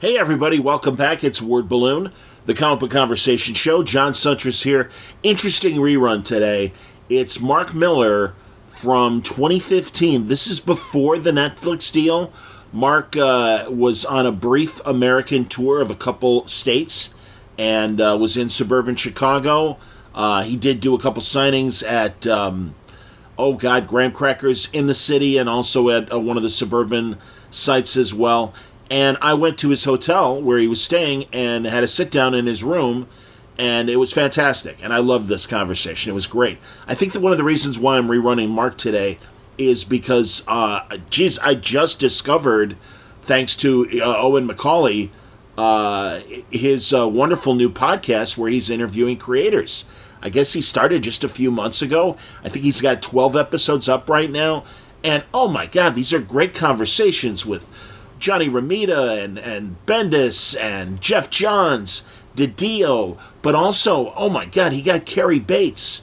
Hey everybody, welcome back. It's Word Balloon, the comic book conversation show. John Suntress here. Interesting rerun today. It's Mark Millar from 2015. This is before the Netflix deal. Mark was on a brief American tour of a couple states and was in suburban Chicago. He did do a couple signings at, graham crackers in the city and also at one of the suburban sites as well. And I went to his hotel where he was staying and had a sit down in his room, and it was fantastic. And I loved this conversation. It was great. I think that one of the reasons why I'm rerunning Mark today is because, I just discovered, thanks to Owen McCauley, his wonderful new podcast where he's interviewing creators. I guess he started just a few months ago. I think he's got 12 episodes up right now. And, oh my God, these are great conversations with Johnny Romita and Bendis and Jeff Johns, DiDio, but also, oh my God, he got Carrie Bates.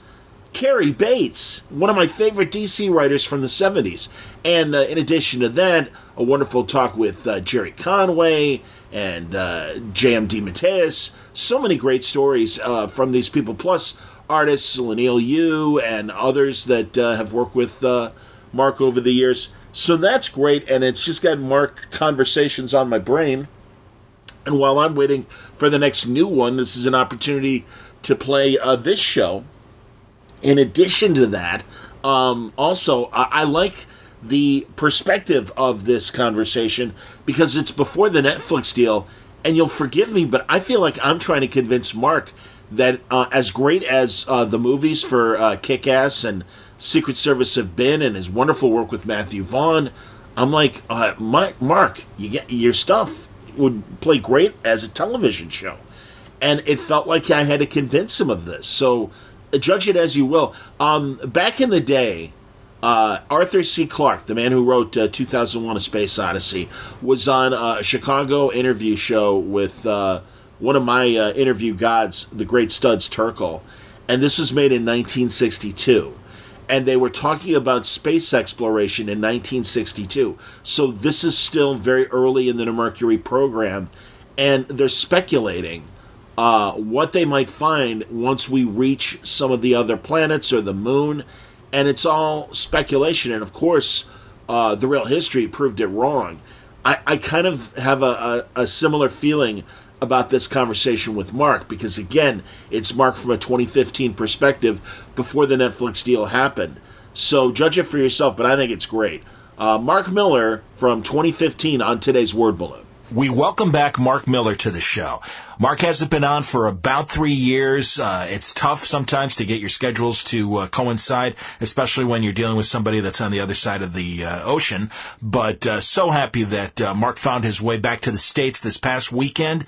Carrie Bates, one of my favorite DC writers from the 70s. And in addition to that, a wonderful talk with Jerry Conway and J.M. DeMatteis. So many great stories from these people, plus artists, Laniel Yu and others that have worked with Mark over the years. So that's great, and it's just got Mark conversations on my brain. And while I'm waiting for the next new one, this is an opportunity to play this show. In addition to that, also, I like the perspective of this conversation because it's before the Netflix deal, and you'll forgive me, but I feel like I'm trying to convince Mark that as great as the movies for Kick-Ass and Secret Service have been, and his wonderful work with Matthew Vaughn, I'm like, Mark, your stuff would play great as a television show. And it felt like I had to convince him of this. So judge it as you will. Back in the day, Arthur C. Clarke, the man who wrote 2001: A Space Odyssey, was on a Chicago interview show with one of my interview gods, the great Studs Terkel. And this was made in 1962. And they were talking about space exploration in 1962. So this is still very early in the Mercury program. And they're speculating what they might find once we reach some of the other planets or the moon. And it's all speculation. And of course, the real history proved it wrong. I kind of have a similar feeling about this conversation with Mark, because again, it's Mark from a 2015 perspective before the Netflix deal happened. So judge it for yourself, but I think it's great. Mark Millar from 2015 on today's Word Balloon. We welcome back Mark Millar to the show. Mark hasn't been on for about 3 years. It's tough sometimes to get your schedules to coincide, especially when you're dealing with somebody that's on the other side of the ocean. But so happy that Mark found his way back to the States this past weekend,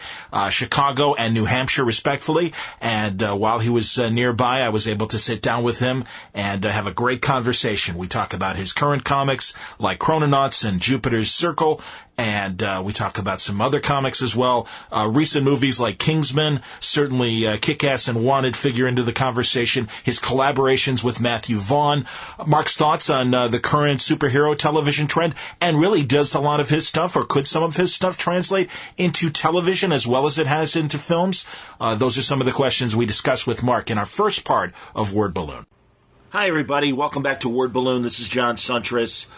Chicago and New Hampshire, respectfully. And while he was nearby, I was able to sit down with him and have a great conversation. We talk about his current comics like Chrononauts and Jupiter's Circle, and we talk about some other comics as well. Recent movies like Kingsman, certainly Kick-Ass and Wanted figure into the conversation. His collaborations with Matthew Vaughn. Mark's thoughts on the current superhero television trend, and really does a lot of his stuff, or could some of his stuff translate into television as well as it has into films? Those are some of the questions we discussed with Mark in our first part of Word Balloon. Hi, everybody. Welcome back to Word Balloon. This is John Suntress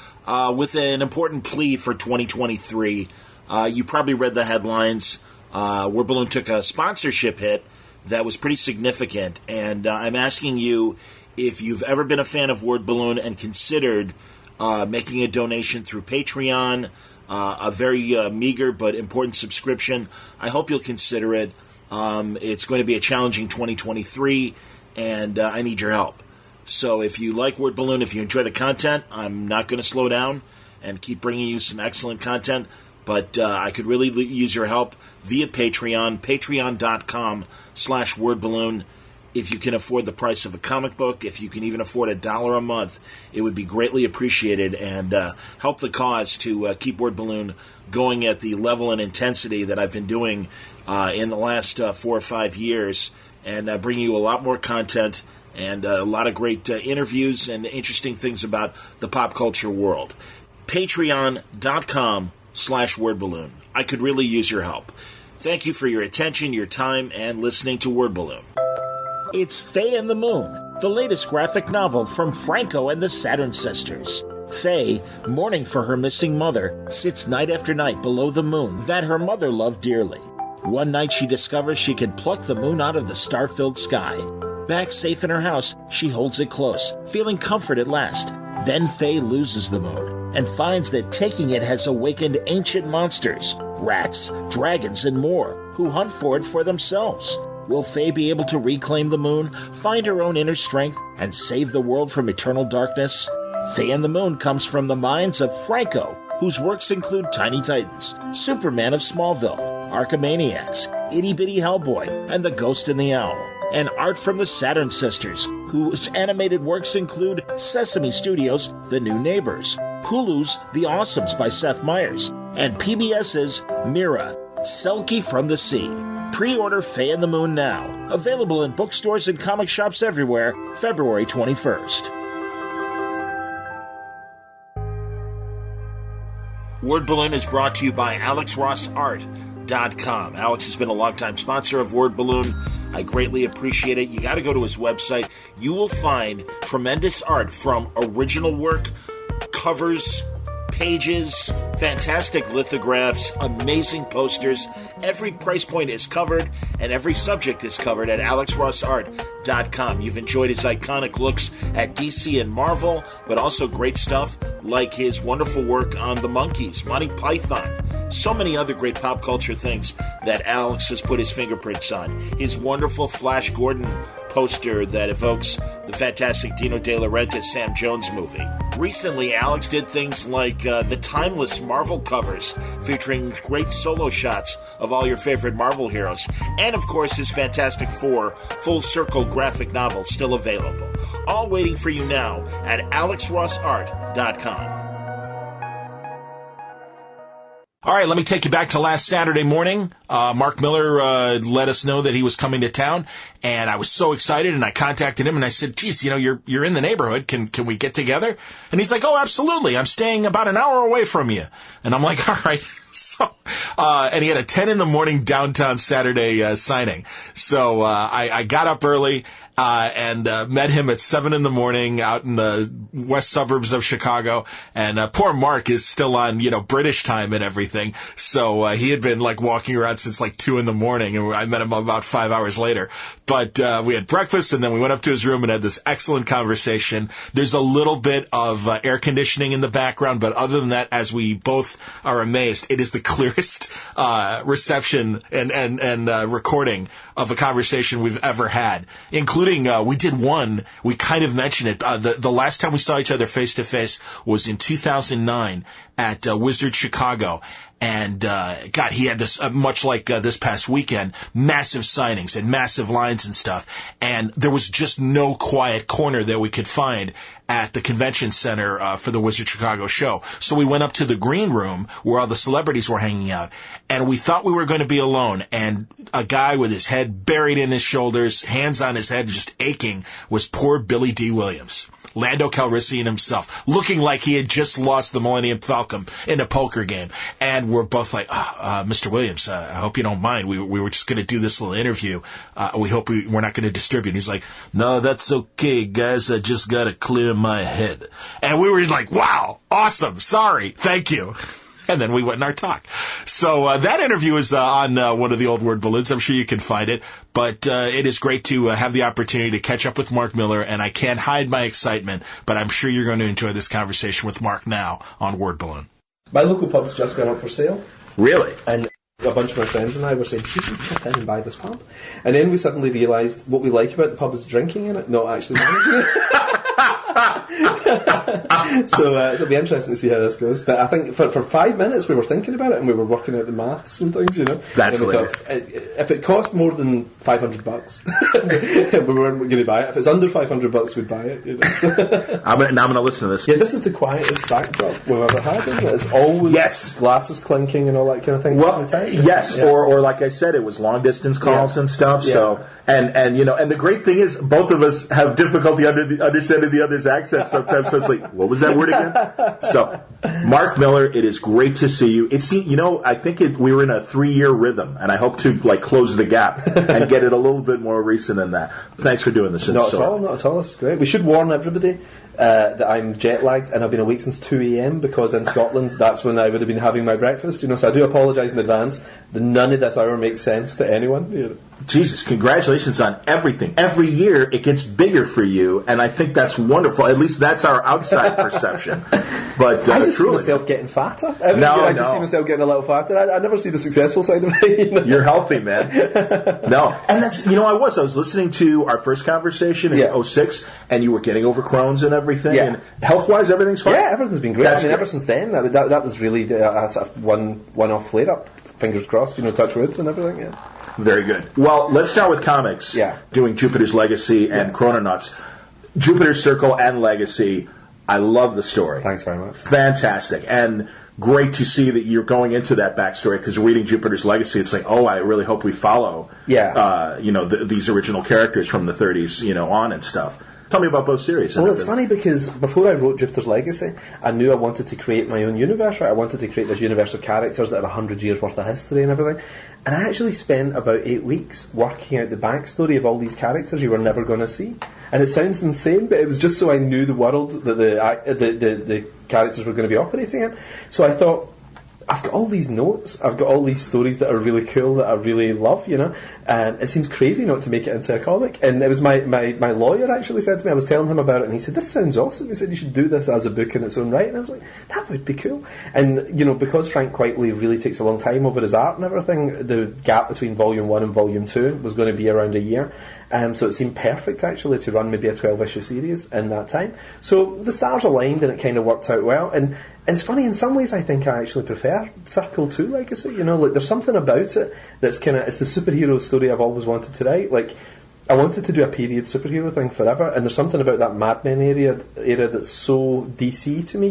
with an important plea for 2023. You probably read the headlines. Word Balloon took a sponsorship hit that was pretty significant, and I'm asking you if you've ever been a fan of Word Balloon and considered making a donation through Patreon, a very meager but important subscription. I hope you'll consider it. It's going to be a challenging 2023, and I need your help. So if you like Word Balloon, if you enjoy the content, I'm not going to slow down and keep bringing you some excellent content. But I could really use your help via Patreon, patreon.com/wordballoon. If you can afford the price of a comic book, if you can even afford $1 a month, it would be greatly appreciated and help the cause to keep Word Balloon going at the level and intensity that I've been doing in the last 4 or 5 years, and bring you a lot more content and a lot of great interviews and interesting things about the pop culture world. Patreon.com/wordballoon. I could really use your help. Thank you for your attention, your time, and listening to Word Balloon. It's Faye and the Moon, the latest graphic novel from Franco and the Saturn Sisters. Faye, mourning for her missing mother, sits night after night below the moon that her mother loved dearly. One night she discovers she can pluck the moon out of the star-filled sky. Back safe in her house, she holds it close, feeling comfort at last. Then Faye loses the moon and finds that taking it has awakened ancient monsters, rats, dragons, and more, who hunt for it for themselves. Will Faye be able to reclaim the moon, find her own inner strength, and save the world from eternal darkness? Faye and the Moon comes from the minds of Franco, whose works include Tiny Titans, Superman of Smallville, Archimaniacs, Itty Bitty Hellboy, and The Ghost and the Owl, and art from the Saturn Sisters, whose animated works include Sesame Studios' The New Neighbors, Hulu's The Awesomes by Seth Meyers, and PBS's Mira, Selkie from the Sea. Pre-order Faye and the Moon now. Available in bookstores and comic shops everywhere, February 21st. Word Balloon is brought to you by AlexRossArt.com. Alex has been a longtime sponsor of Word Balloon. I greatly appreciate it. You got to go to his website. You will find tremendous art from original work, covers, pages, fantastic lithographs, amazing posters. Every price point is covered, and every subject is covered at AlexRossArt.com. You've enjoyed his iconic looks at DC and Marvel, but also great stuff like his wonderful work on the Monkees, Monty Python, so many other great pop culture things that Alex has put his fingerprints on. His wonderful Flash Gordon poster that evokes the fantastic Dino De Laurentiis Sam Jones movie. Recently, Alex did things like the timeless Marvel covers featuring great solo shots of all your favorite Marvel heroes, and of course his Fantastic Four full circle graphic novel still available. All waiting for you now at AlexRossArt.com. All right, let me take you back to last Saturday morning. Mark Millar let us know that he was coming to town, and I was so excited, and I contacted him, and I said, geez, you're in the neighborhood. Can we get together? And he's like, oh, absolutely. I'm staying about an hour away from you. And I'm like, all right. So, and he had a 10 in the morning downtown Saturday signing. So I got up early and met him at 7 in the morning out in the west suburbs of Chicago. And poor Mark is still on, British time and everything. So he had been like walking around since like 2 in the morning, and I met him about 5 hours later. But we had breakfast, and then we went up to his room and had this excellent conversation. There's a little bit of air conditioning in the background, but other than that, as we both are amazed, it is the clearest reception and recording of a conversation we've ever had, including we did one, we kind of mentioned it, the last time we saw each other face to face was in 2009 at Wizard Chicago. And, God, he had this, much like this past weekend, massive signings and massive lines and stuff. And there was just no quiet corner that we could find at the convention center for the Wizard Chicago show. So we went up to the green room where all the celebrities were hanging out. And we thought we were going to be alone. And a guy with his head buried in his shoulders, hands on his head, just aching, was poor Billy D. Williams. Lando Calrissian himself, looking like he had just lost the Millennium Falcon in a poker game. And we're both like, Mr. Williams, I hope you don't mind. We were just going to do this little interview. We hope we're not going to disturb you. And he's like, no, that's okay, guys. I just got to clear my head. And we were like, wow, awesome. Sorry. Thank you. And then we went in our talk. So that interview is on one of the old Word Balloons. I'm sure you can find it. But it is great to have the opportunity to catch up with Mark Millar, and I can't hide my excitement, but I'm sure you're going to enjoy this conversation with Mark now on Word Balloon. My local pub's just gone up for sale. Really? And a bunch of my friends and I were saying, should we chip in and buy this pub? And then we suddenly realised what we like about the pub is drinking in it, not actually managing it. So it'll be interesting to see how this goes. But I think for 5 minutes we were thinking about it and we were working out the maths and things, That's hilarious. If it cost more than $500, we weren't going to buy it. If it's under $500, we'd buy it. I'm going to listen to this. Yeah, this is the quietest backdrop we've ever had, isn't it? It's always glasses clinking and all that kind of thing. Well, yes, yeah. or like I said, it was long distance calls and stuff. Yeah. So and the great thing is both of us have difficulty understanding the other's accent sometimes. sometimes it's like, what was that word again? So, Mark Millar, it is great to see you. I think we were in a 3-year rhythm, and I hope to close the gap and get it a little bit more recent than that. Thanks for doing this. Not at all. This is great. We should warn everybody that I'm jet lagged and I've been awake since 2 a.m. because in Scotland that's when I would have been having my breakfast. So I do apologise in advance. None of this hour makes sense to anyone. Jesus, congratulations on everything. Every year it gets bigger for you, and I think that's wonderful. At least that's our outside perception. But I just truly, see myself getting fatter. Every year I just see myself getting a little fatter. I never see the successful side of it. You're healthy, man. No, and that's I was listening to our first conversation in 06, and you were getting over Crohn's and everything. Yeah. And health-wise, everything's fine. Yeah, everything's been great. Ever since then, that was really a sort of one-off flare-up. Fingers crossed, touch wood and everything. Yeah. Very good. Well, let's start with comics. Yeah. Doing Jupiter's Legacy and Chrononauts. Jupiter's Circle and Legacy. I love the story. Thanks very much. Fantastic. And great to see that you're going into that backstory, because reading Jupiter's Legacy, it's like, I really hope we follow these original characters from the 30s, on and stuff. Tell me about both series. Well, it's funny because before I wrote Jupiter's Legacy, I knew I wanted to create my own universe, right? I wanted to create this universe of characters that had 100 years worth of history and everything. And I actually spent about 8 weeks working out the backstory of all these characters you were never going to see. And it sounds insane, but it was just so I knew the world that the characters were going to be operating in. So I thought, I've got all these notes, I've got all these stories that are really cool, that I really love, and it seems crazy not to make it into a comic. And it was my lawyer actually said to me, I was telling him about it, and he said, this sounds awesome. He said, you should do this as a book in its own right. And I was like, that would be cool. And, because Frank Quitely really takes a long time over his art and everything, the gap between Volume 1 and Volume 2 was going to be around a year. So it seemed perfect, actually, to run maybe a 12-issue series in that time. So the stars aligned, and it kind of worked out well. And it's funny, in some ways, I think I actually prefer Circle to Legacy. There's something about it that's it's the superhero story I've always wanted to write. I wanted to do a period superhero thing forever, and there's something about that Mad Men era that's so DC to me.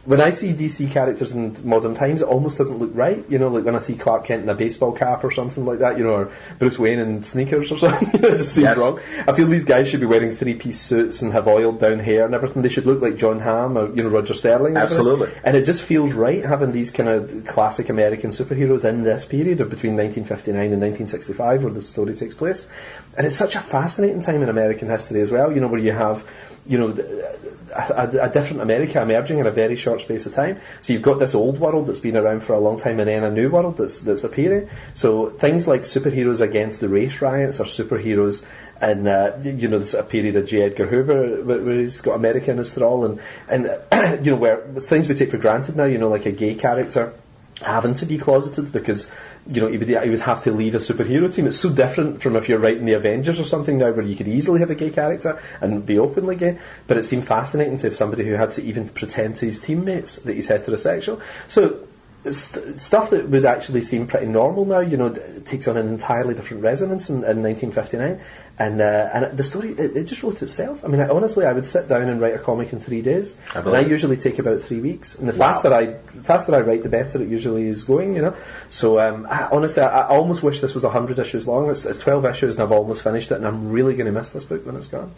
When I see DC characters in modern times, it almost doesn't look right. Like when I see Clark Kent in a baseball cap or something like that, or Bruce Wayne in sneakers or something, it just seems wrong. I feel these guys should be wearing 3-piece suits and have oiled down hair and everything. They should look like John Hamm or, Roger Sterling. Absolutely. And it just feels right having these kind of classic American superheroes in this period of between 1959 and 1965 where the story takes place. And it's such a fascinating time in American history as well, where you have a different America emerging in a very short space of time. So you've got this old world that's been around for a long time, and then a new world that's appearing. So things like superheroes against the race riots, or superheroes in this a period of J. Edgar Hoover where he's got America in his thrall, and where things we take for granted now, like a gay character having to be closeted because he would have to leave a superhero team. It's so different from if you're writing the Avengers or something now, where you could easily have a gay character and be openly gay. But it seemed fascinating to have somebody who had to even pretend to his teammates that he's heterosexual. So stuff that would actually seem pretty normal now, it takes on an entirely different resonance in 1959. And the story, it just wrote itself. I mean, honestly, I would sit down and write a comic in 3 days. And I usually take about 3 weeks. And the faster I write, the better it usually is going, So, I almost wish this was 100 issues long. It's 12 issues and I've almost finished it, and I'm really going to miss this book when it's gone.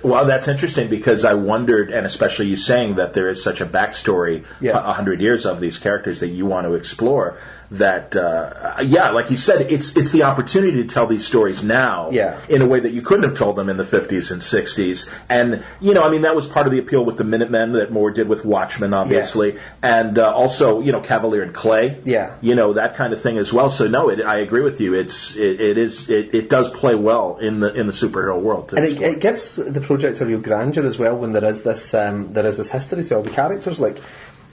Well, that's interesting, because I wondered, and especially you saying that there is such a backstory, 100 years of these characters that you want to explore, that, like you said, it's the opportunity to tell these stories now in a way that you couldn't have told them in the 50s and 60s. And, that was part of the appeal with the Minutemen that Moore did with Watchmen, obviously. And also, Cavalier and Clay. That kind of thing as well. So, no, I agree with you. It does play well in the superhero world. And it gives the project a real grandeur as well when there is this history to all the characters. Like,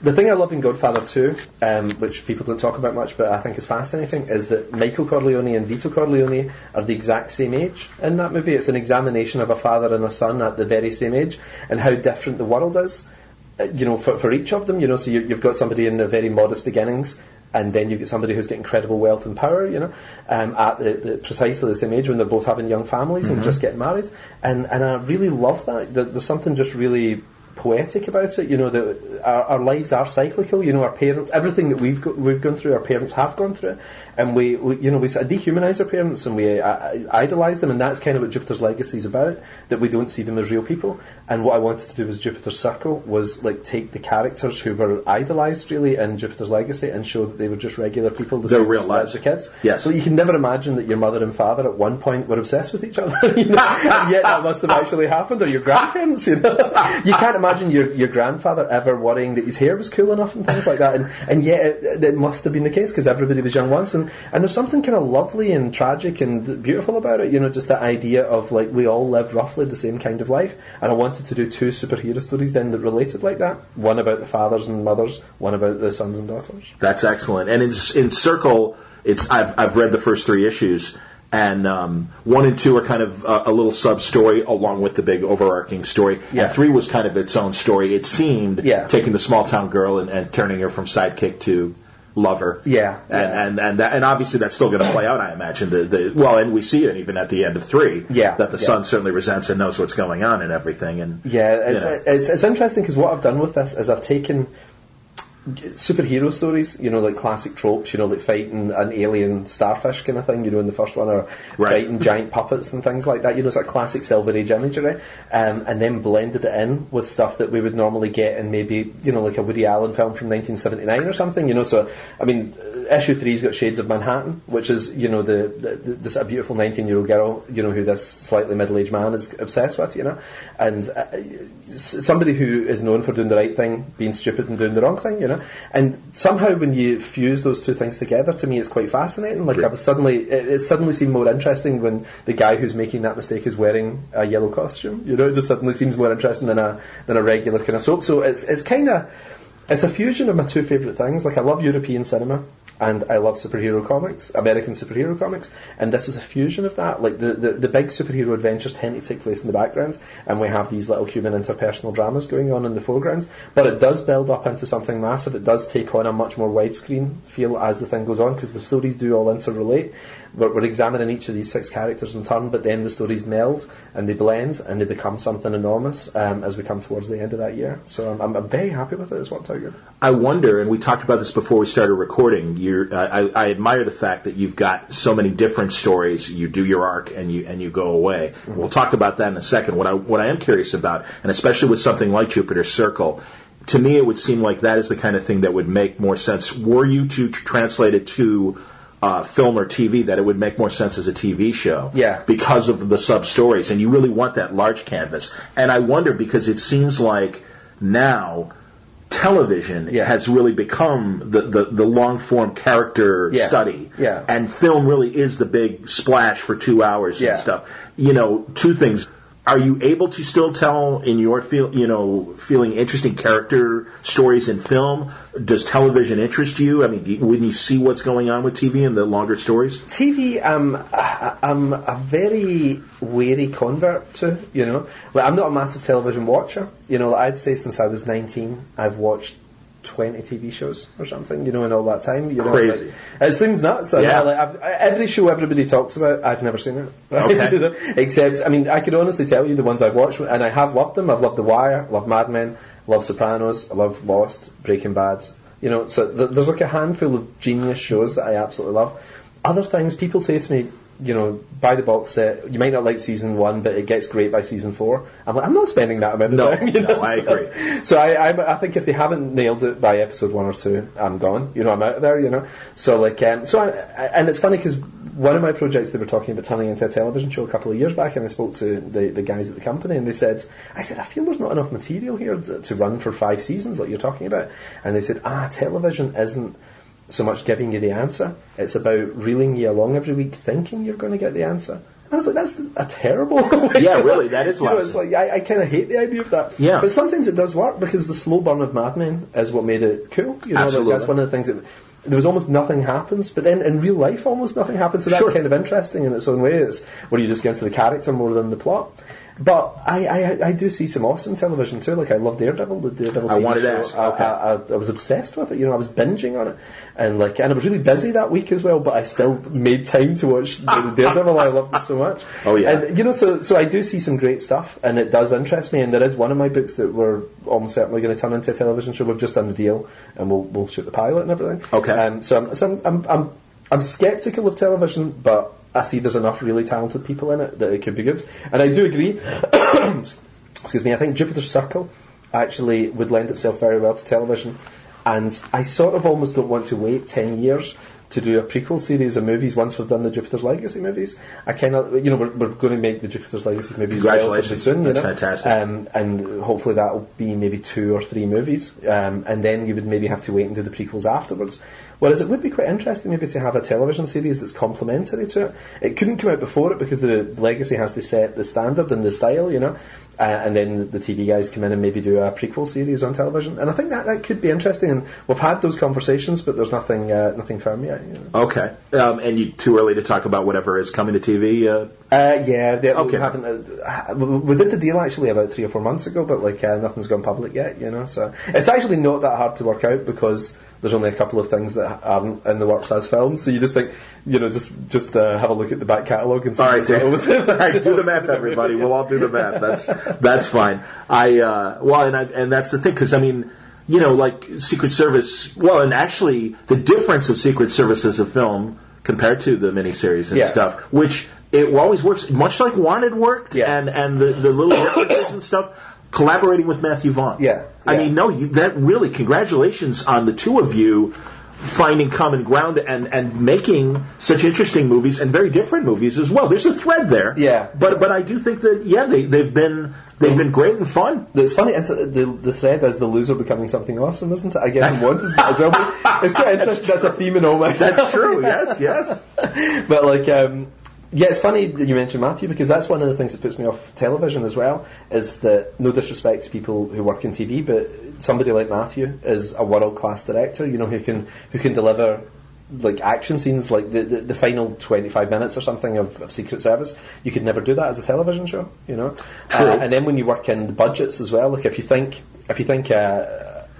the thing I love in Godfather 2, which people don't talk about much but I think is fascinating, is that Michael Corleone and Vito Corleone are the exact same age in that movie. It's an examination of a father and a son at the very same age, and how different the world is, for each of them. So you've got somebody in their very modest beginnings, and then you get somebody who's got incredible wealth and power, at the precisely the same age when they're both having young families and just getting married. And I really love that. There's something just really poetic about it. You know, that our lives are cyclical. You know, our parents, everything that we've gone through, our parents have gone through, and we sort of dehumanise our parents and we idolise them, and that's kind of what Jupiter's Legacy is about. That we don't see them as real people. And what I wanted to do with Jupiter's Circle was like take the characters who were idolised really in Jupiter's Legacy and show that they were just regular people, the same as the kids. Yes. So you can never imagine that your mother and father at one point were obsessed with each other, you know? And yet that must have actually happened, or your grandparents, you know. You can't imagine your grandfather ever worrying that his hair was cool enough and things like that, and yet it must have been the case because everybody was young once, and there's something kind of lovely and tragic and beautiful about it, you know, just that idea of like we all live roughly the same kind of life. And I wanted to do 2 superhero stories then that related like that, one about the fathers and mothers, one about the sons and daughters. That's excellent. And in Circle, I've read the first 3 issues, and 1 and 2 are kind of a little sub-story along with the big overarching story. Yeah. And 3 was kind of its own story. It seemed, taking the small-town girl and turning her from sidekick to lover. Yeah. And obviously that's still going to play out, I imagine. And we see it even at the end of 3, that the son certainly resents and knows what's going on and everything. And it's interesting because what I've done with this is I've taken superhero stories, you know, like classic tropes, you know, like fighting an alien starfish kind of thing, you know, in the first one, or fighting giant puppets and things like that, you know, it's like classic Silver Age imagery, and then blended it in with stuff that we would normally get in maybe, you know, like a Woody Allen film from 1979 or something, you know. So, I mean, issue 3's got Shades of Manhattan, which is, you know, the sort of beautiful 19-year-old girl, you know, who this slightly middle-aged man is obsessed with, you know, and somebody who is known for doing the right thing, being stupid and doing the wrong thing, you know. And somehow when you fuse those 2 things together, to me it's quite fascinating. Like it suddenly seemed more interesting when the guy who's making that mistake is wearing a yellow costume, you know. It just suddenly seems more interesting than a regular kind of soap. So it's a fusion of my 2 favourite things. Like I love European cinema and I love superhero comics, American superhero comics, and this is a fusion of that. Like the big superhero adventures tend to take place in the background, and we have these little human interpersonal dramas going on in the foreground, but it does build up into something massive. It does take on a much more widescreen feel as the thing goes on, because the stories do all interrelate. We're examining each of these 6 characters in turn, but then the stories meld and they blend and they become something enormous as we come towards the end of that year. So I'm very happy with it. It's worked out good. I wonder, and we talked about this before we started recording, I admire the fact that you've got so many different stories. You do your arc and you go away. Mm-hmm. We'll talk about that in a second. What I am curious about, and especially with something like Jupiter's Circle, to me it would seem like that is the kind of thing that would make more sense. Were you to translate it to film or TV, that it would make more sense as a TV show, because of the sub-stories, and you really want that large canvas. And I wonder, because it seems like now television has really become the long-form character study, and film really is the big splash for 2 hours and stuff. You know, 2 things. Are you able to still tell in your feeling interesting character stories in film? Does television interest you? I mean, when you see what's going on with TV and the longer stories? TV, I'm a very wary convert to, you know. Like, I'm not a massive television watcher. You know, like I'd say since I was 19, I've watched 20 TV shows or something, you know, in all that time. You know, crazy. Like, it seems nuts. Every show everybody talks about, I've never seen it. Okay. You know? Except, I mean, I could honestly tell you the ones I've watched, and I have loved them. I've loved The Wire, love Mad Men, love Sopranos, I love Lost, Breaking Bad. You know, so there's like a handful of genius shows that I absolutely love. Other things, people say to me, you know, buy the box set. You might not like season 1, but it gets great by season 4. I'm like, I'm not spending that amount of time. You know? I agree. So I think if they haven't nailed it by episode 1 or 2, I'm gone. You know, I'm out of there. You know, so like, and it's funny because one of my projects, they were talking about turning into a television show a couple of years back, and I spoke to the guys at the company, and they said, I feel there's not enough material here to run for 5 seasons like you're talking about, and they said, television isn't so much giving you the answer, it's about reeling you along every week thinking you're going to get the answer. And I was like, that's a terrible way really, that is lousy. It's like, I kind of hate the idea of that. Yeah. But sometimes it does work, because the slow burn of Mad Men is what made it cool. You know, absolutely. That's one of the things that there was almost nothing happens, but then in real life almost nothing happens, so that's kind of interesting in its own way. It's where you just get into the character more than the plot. But I do see some awesome television too. Like I love Daredevil, the Daredevil TV I wanted show. to ask. Okay. I was obsessed with it. I was binging on it, and I was really busy that week as well. But I still made time to watch Daredevil. I loved it so much. Oh yeah. And so I do see some great stuff, and it does interest me. And there is one of my books that we're almost certainly going to turn into a television show. We've just done the deal, and we'll shoot the pilot and everything. Okay. So I'm skeptical of television, but I see there's enough really talented people in it that it could be good. And I do agree, excuse me, I think Jupiter's Circle actually would lend itself very well to television. And I sort of almost don't want to wait 10 years to do a prequel series of movies once we've done the Jupiter's Legacy movies. I cannot, we're going to make the Jupiter's Legacy movies relatively soon. That's fantastic. And hopefully that'll be maybe 2 or 3 movies. And then you would maybe have to wait and do the prequels afterwards. Whereas it would be quite interesting maybe to have a television series that's complementary to it. It couldn't come out before it because the Legacy has to set the standard and the style, and then the TV guys come in and maybe do a prequel series on television. And I think that could be interesting. And we've had those conversations, but there's nothing firm yet. Okay. And you too early to talk about whatever is coming to TV? Yeah. Okay. We did the deal actually about 3 or 4 months ago, but nothing's gone public yet. So it's actually not that hard to work out because there's only a couple of things that aren't in the works as films. So you just think, just have a look at the back catalogue and see. All right, do the math, everybody. We'll all do the math. That's fine. And that's the thing, because like Secret Service. Well, and actually, the difference of Secret Service as a film compared to the miniseries and stuff, which it always works, much like Wanted worked, and the little differences and stuff. Collaborating with Matthew Vaughn. Yeah. That really, congratulations on the two of you finding common ground and making such interesting movies and very different movies as well. There's a thread there. Yeah. But I do think that they've been great and fun. It's funny. The thread is the loser becoming something awesome, isn't it? I guess I wanted that as well. But it's quite interesting. That's a theme in all my. That's true. Yes. But yeah, it's funny that you mentioned Matthew, because that's one of the things that puts me off television as well, is that, no disrespect to people who work in TV, but somebody like Matthew is a world-class director, who can deliver action scenes, like the final 25 minutes or something of Secret Service. You could never do that as a television show, True. And then when you work in the budgets as well, if you think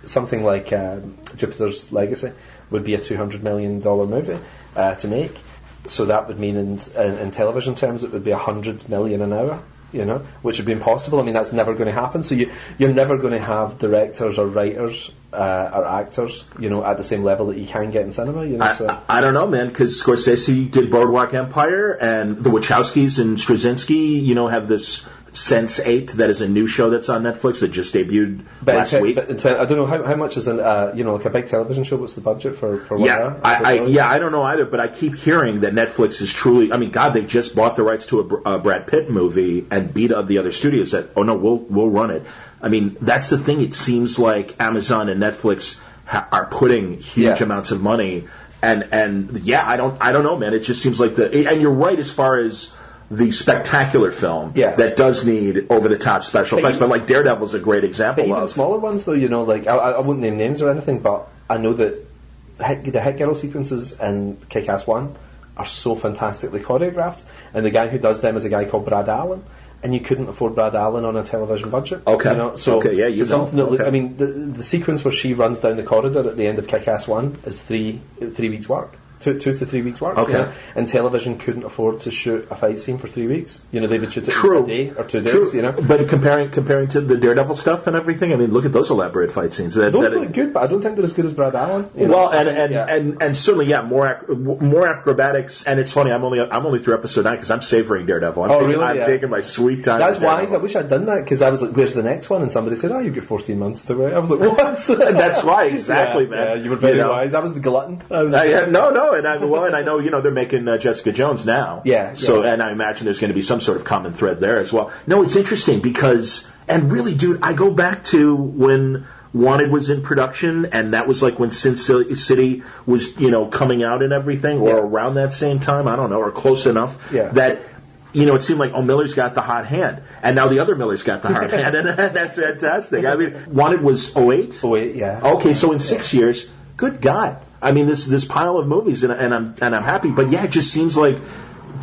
something like Jupiter's Legacy would be a $200 million movie to make. So that would mean in television terms it would be $100 million an hour, which would be impossible. That's never going to happen. So you're never going to have directors or writers or actors, at the same level that you can get in cinema. I don't know, man, because Scorsese did Boardwalk Empire, and the Wachowskis and Straczynski, have this Sense8 that is a new show that's on Netflix that just debuted last week. But I don't know how much is like a big television show. What's the budget for one hour? I don't know either. But I keep hearing that Netflix is truly. They just bought the rights to a Brad Pitt movie and beat up the other studios that we'll run it. That's the thing. It seems like Amazon and Netflix are putting huge amounts of money, and I don't know, man. It just seems like and you're right as far as the spectacular film that does need over-the-top special effects, but like Daredevil's a great example even smaller ones, though, I wouldn't name names or anything, but I know that the Hit Girl sequences in Kick-Ass 1 are so fantastically choreographed, and the guy who does them is a guy called Brad Allen, and you couldn't afford Brad Allen on a television budget. Okay. The sequence where she runs down the corridor at the end of Kick-Ass 1 is 3 weeks' work. 2 to 3 weeks work. Okay. And television couldn't afford to shoot a fight scene for 3 weeks. They would shoot it in a day or 2 days. But comparing to the Daredevil stuff and everything, look at those elaborate fight scenes. Those look good, but I don't think they're as good as Brad Allen. And certainly, more acrobatics. And it's funny, I'm only through episode 9 because I'm savoring Daredevil. I'm taking my sweet time. That's wise. I wish I'd done that, because I was like, "Where's the next one?" And somebody said, "Oh, you've got 14 months to wait." I was like, "What?" That's why, exactly, man. Yeah, you were very wise. I was the glutton. No. And I know they're making Jessica Jones now. Yeah. So and I imagine there's going to be some sort of common thread there as well. No, it's interesting because, and really, dude, I go back to when Wanted was in production, and that was like when Sin City was coming out and everything, or around that same time. I don't know, or close enough that. It seemed like, Miller's got the hot hand. And now the other Miller's got the hot hand. And that's fantastic. Wanted was 08? 08, yeah. Okay, so in 6 years, good God. This pile of movies, and I'm happy. But, it just seems like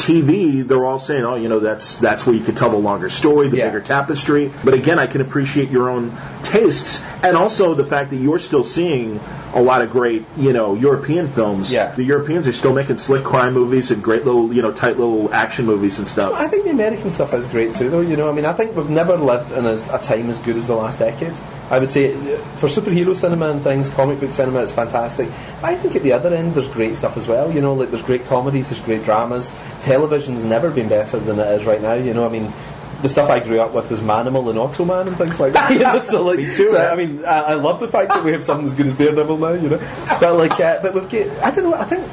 TV, they're all saying, oh, that's where you can tell the longer story, the bigger tapestry. But again, I can appreciate your own tastes, and also the fact that you're still seeing a lot of great, European films. Yeah. The Europeans are still making slick crime movies and great little, tight little action movies and stuff. I think the American stuff is great too, though. I think we've never lived in a time as good as the last decade. I would say for superhero cinema and things, comic book cinema, it's fantastic. I think at the other end, there's great stuff as well. There's great comedies, there's great dramas. Television's never been better than it is right now. The stuff I grew up with was Manimal and Automan and things like that. Me too. I love the fact that we have something as good as Daredevil now. But we've got, I don't know. I think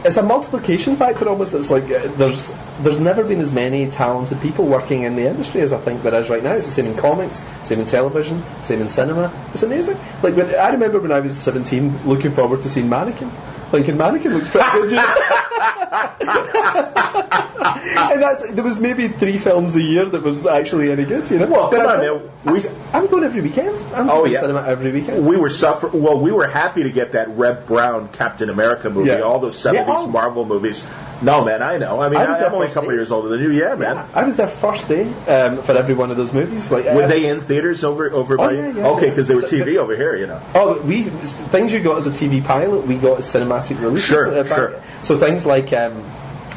it's a multiplication factor almost. It's like there's never been as many talented people working in the industry as I think there is right now. It's the same in comics, same in television, same in cinema. It's amazing. I remember when I was 17, looking forward to seeing Mannequin. Thinking Mannequin looks pretty good. And there was maybe 3 films a year that was actually any good. Well, come on, man. I'm going every weekend. I'm going to cinema every weekend. We were happy to get that Reb Brown Captain America movie, all those 70s Marvel movies. No, man, I know. I'm only a couple of years older than you. Yeah, man. Yeah, I was there first day for every one of those movies. Were they in theaters over by you? Yeah, okay, because they were TV over here, Oh, things you got as a TV pilot, we got as cinematic releases. Sure. So things like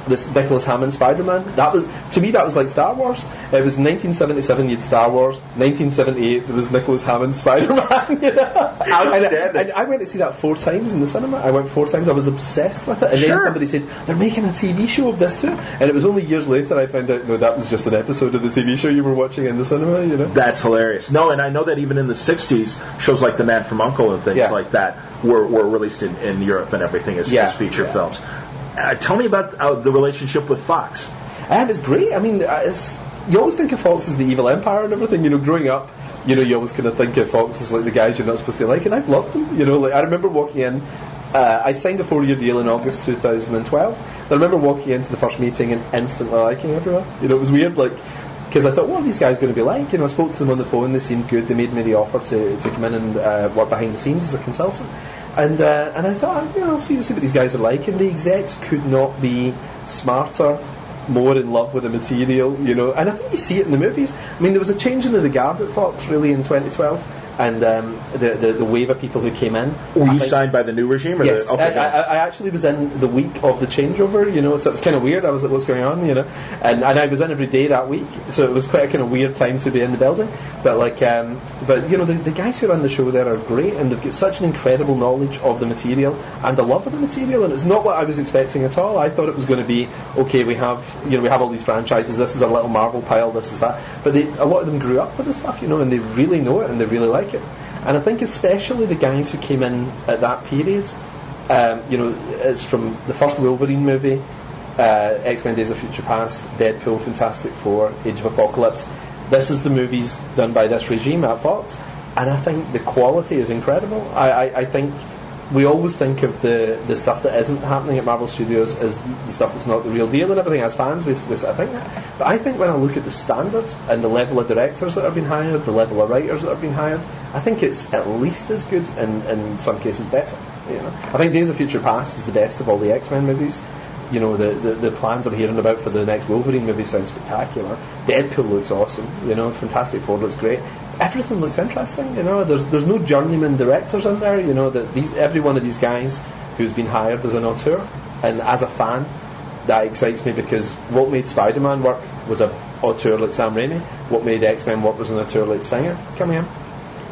this Nicholas Hammond Spider-Man, that was like Star Wars. It was 1977 you had Star Wars, 1978 there was Nicholas Hammond Spider-Man. Outstanding. And I went to see that 4 times in the cinema. I went 4 times. I was obsessed with it. And then somebody said, they're making a TV show of this too. And it was only years later I found out, no, that was just an episode of the TV show you were watching in the cinema. That's hilarious. No, and I know that even in the 60s, shows like The Man from U.N.C.L.E. and things like that were released in Europe and everything as feature films. Tell me about the relationship with Fox. It's great. You always think of Fox as the evil empire and everything. Growing up, you always kind of think of Fox as like the guys you're not supposed to like, and I've loved them. I remember walking in. I signed a 4-year deal in August 2012. I remember walking into the first meeting and instantly liking everyone. It was weird, because I thought, what are these guys going to be like? I spoke to them on the phone. They seemed good. They made me the offer to come in and work behind the scenes as a consultant. And I thought, I'll see what these guys are like. And the execs could not be smarter, more in love with the material, And I think you see it in the movies. There was a changing of the guard at Fox, really, in 2012. And the wave of people who came in. Were you signed by the new regime? Yes, I actually was in the week of the changeover, so it was kind of weird. I was like, what's going on, and I was in every day that week, so it was quite a kind of weird time to be in the building. But the guys who run the show there are great, and they've got such an incredible knowledge of the material and the love of the material, and it's not what I was expecting at all. I thought it was going to be, okay, we have all these franchises, this is a little Marvel pile, this is that, but a lot of them grew up with the stuff, and they really know it and they really like it. And I think especially the guys who came in at that period, it's from the first Wolverine movie, X-Men Days of Future Past, Deadpool, Fantastic Four, Age of Apocalypse. This is the movies done by this regime at Fox, and I think the quality is incredible. I think we always think of the stuff that isn't happening at Marvel Studios as the stuff that's not the real deal and everything. As fans, we think that. But I think when I look at the standards and the level of directors that have been hired, the level of writers that have been hired, I think it's at least as good and in some cases better. I think Days of Future Past is the best of all the X-Men movies. The plans I'm hearing about for the next Wolverine movie sound spectacular. Deadpool looks awesome. Fantastic Four looks great. Everything looks interesting. There's no journeyman directors in there. Every one of these guys who's been hired as an auteur, and as a fan, that excites me, because what made Spider-Man work was an auteur like Sam Raimi. What made X-Men work was an auteur like Singer coming in,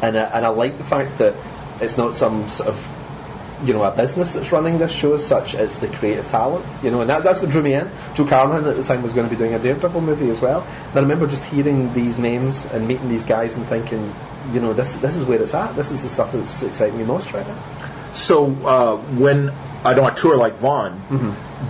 and I like the fact that it's not some sort of a business that's running this show as such. It's the creative talent, and that's what drew me in. Joe Carnahan at the time was going to be doing a Daredevil movie as well, and I remember just hearing these names and meeting these guys and thinking, this is where it's at. This is the stuff that's exciting me most right now. So when an auteur like Vaughn,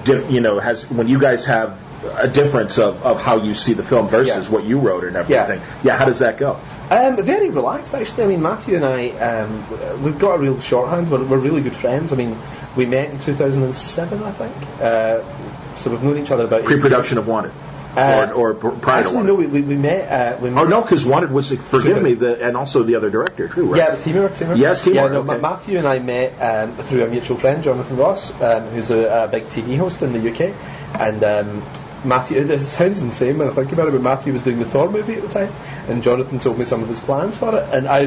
when you guys have a difference of how you see the film versus what you wrote and everything, how does that go? Very relaxed, actually. Matthew and I, we've got a real shorthand. We're really good friends. We met in 2007, I think. So we've known each other about pre-production of Wanted. or prior actually, to no, Wanted? we met. Oh no, because Wanted was and also the other director too, right? Yeah, it was Timur. Yes, Timur. Yeah, no, okay. Matthew and I met through a mutual friend, Jonathan Ross, who's a big TV host in the UK, and Matthew. It sounds insane when I think about it, but Matthew was doing the Thor movie at the time, and Jonathan told me some of his plans for it, and I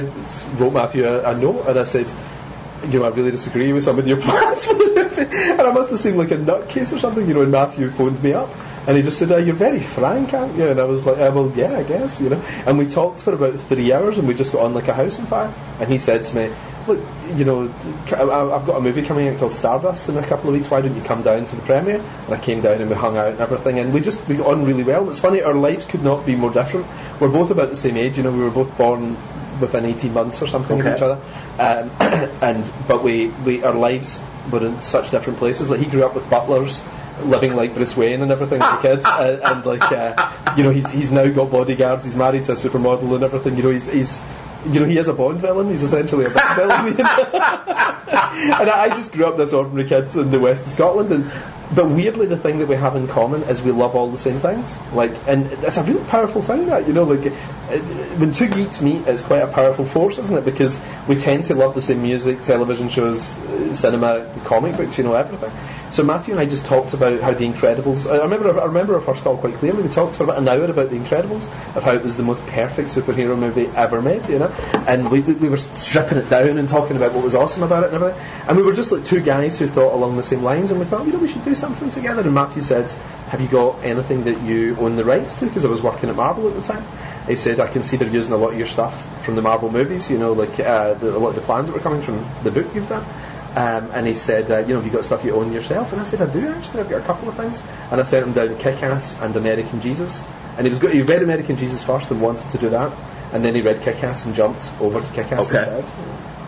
wrote Matthew a note, and I said, you know, I really disagree with some of your plans for the movie. And I must have seemed like a nutcase or something, you know, and Matthew phoned me up. And he just said, you're very frank, aren't you? And I was like, well, yeah, I guess, you know. And we talked for about 3 hours, and we just got on like a house on fire. And he said to me, look, you know, I've got a movie coming out called Stardust in a couple of weeks. Why don't you come down to the premiere? And I came down and we hung out and everything. And we got on really well. It's funny, our lives could not be more different. We're both about the same age, you know. We were both born within 18 months or something of each other, but our lives were in such different places. Like, he grew up with butlers, living like Bruce Wayne and everything with the kids, and like you know, he's now got bodyguards. He's married to a supermodel and everything. You know, he's you know, he is a Bond villain. He's essentially a Bond villain. And I just grew up this ordinary kid in the west of Scotland, but weirdly, the thing that we have in common is we love all the same things. Like, and it's a really powerful thing, that, you know, like, when two geeks meet, it's quite a powerful force, isn't it? Because we tend to love the same music, television shows, cinema, comic books, you know, everything. So Matthew and I just talked about how The Incredibles. I remember our first call quite clearly. We talked for about an hour about The Incredibles, of how it was the most perfect superhero movie ever made, you know. And we were stripping it down and talking about what was awesome about it and everything. And we were just like two guys who thought along the same lines, and we thought, you know, we should do something together. And Matthew said, have you got anything that you own the rights to? Because I was working at Marvel at the time. He said, I can see they're using a lot of your stuff from the Marvel movies, you know, like a lot of the plans that were coming from the book you've done. And he said, you know, have you got stuff you own yourself? And I said, I do actually, I've got a couple of things. And I sent him down Kick-Ass and American Jesus. And he read American Jesus first and wanted to do that. And then he read Kick-Ass and jumped over to Kick-Ass instead.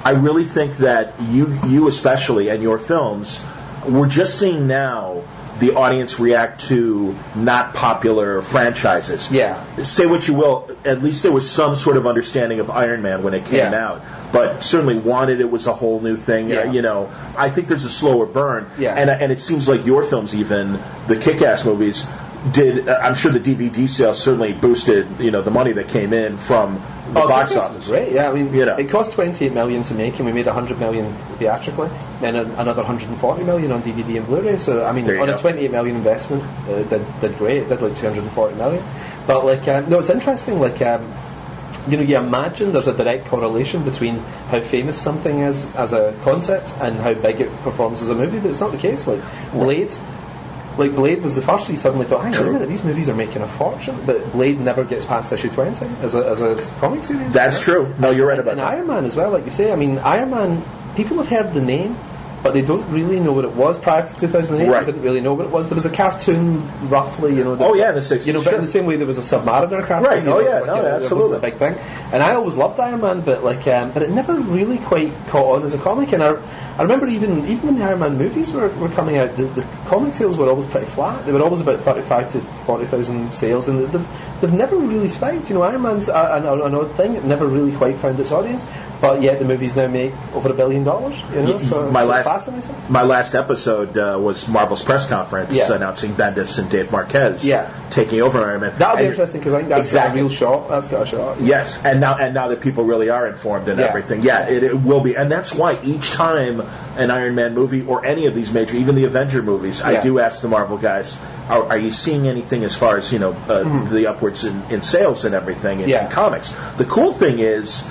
I really think that you especially, and your films, we're just seeing now the audience react to not popular franchises. Yeah. Say what you will, at least there was some sort of understanding of Iron Man when it came out. But certainly Wanted, it was a whole new thing. Yeah. You know, I think there's a slower burn. Yeah. And it seems like your films, even the Kick-Ass movies, did. I'm sure the DVD sales certainly boosted, you know, the money that came in from the box office. Great, yeah. I mean, you know, it cost $28 million to make, and we made $100 million theatrically, and another $140 million on DVD and Blu-ray. So, I mean, on a $28 million investment, did great. It did like $240 million. But like, no, it's interesting. Like, you know, you imagine there's a direct correlation between how famous something is as a concept and how big it performs as a movie, but it's not the case. Like Blade. Like, Blade was the first you suddenly thought, hang on a minute, these movies are making a fortune, but Blade never gets past issue 20 as a comic series. That's true. No, you're right about that. And Iron Man as well, like you say. I mean, Iron Man, people have heard the name, but they don't really know what it was prior to 2008. Right. They didn't really know what it was. There was a cartoon, roughly, you know. In the 60s. You know, but in the same way there was a Submariner cartoon. Right, you know, absolutely. It wasn't a big thing. And I always loved Iron Man, but like, but it never really quite caught on as a comic. And I remember even when the Iron Man movies were coming out, the comic sales were always pretty flat. They were always about 35 to 40,000 sales, and they've never really spiked. You know, Iron Man's an odd thing. It never really quite found its audience, but yet the movies now make over $1 billion. You know, so it's fascinating. My last episode was Marvel's press conference announcing Bendis and Dave Marquez taking over Iron Man. That'll be interesting, because I think that's got a real shot. That's got a shot. Yes, and now that people really are informed and everything, it will be, and that's why each time an Iron Man movie or any of these major, even the Avenger movies, I do ask the Marvel guys, are you seeing anything as far as, you know, the upwards in sales and everything in comics? The cool thing is,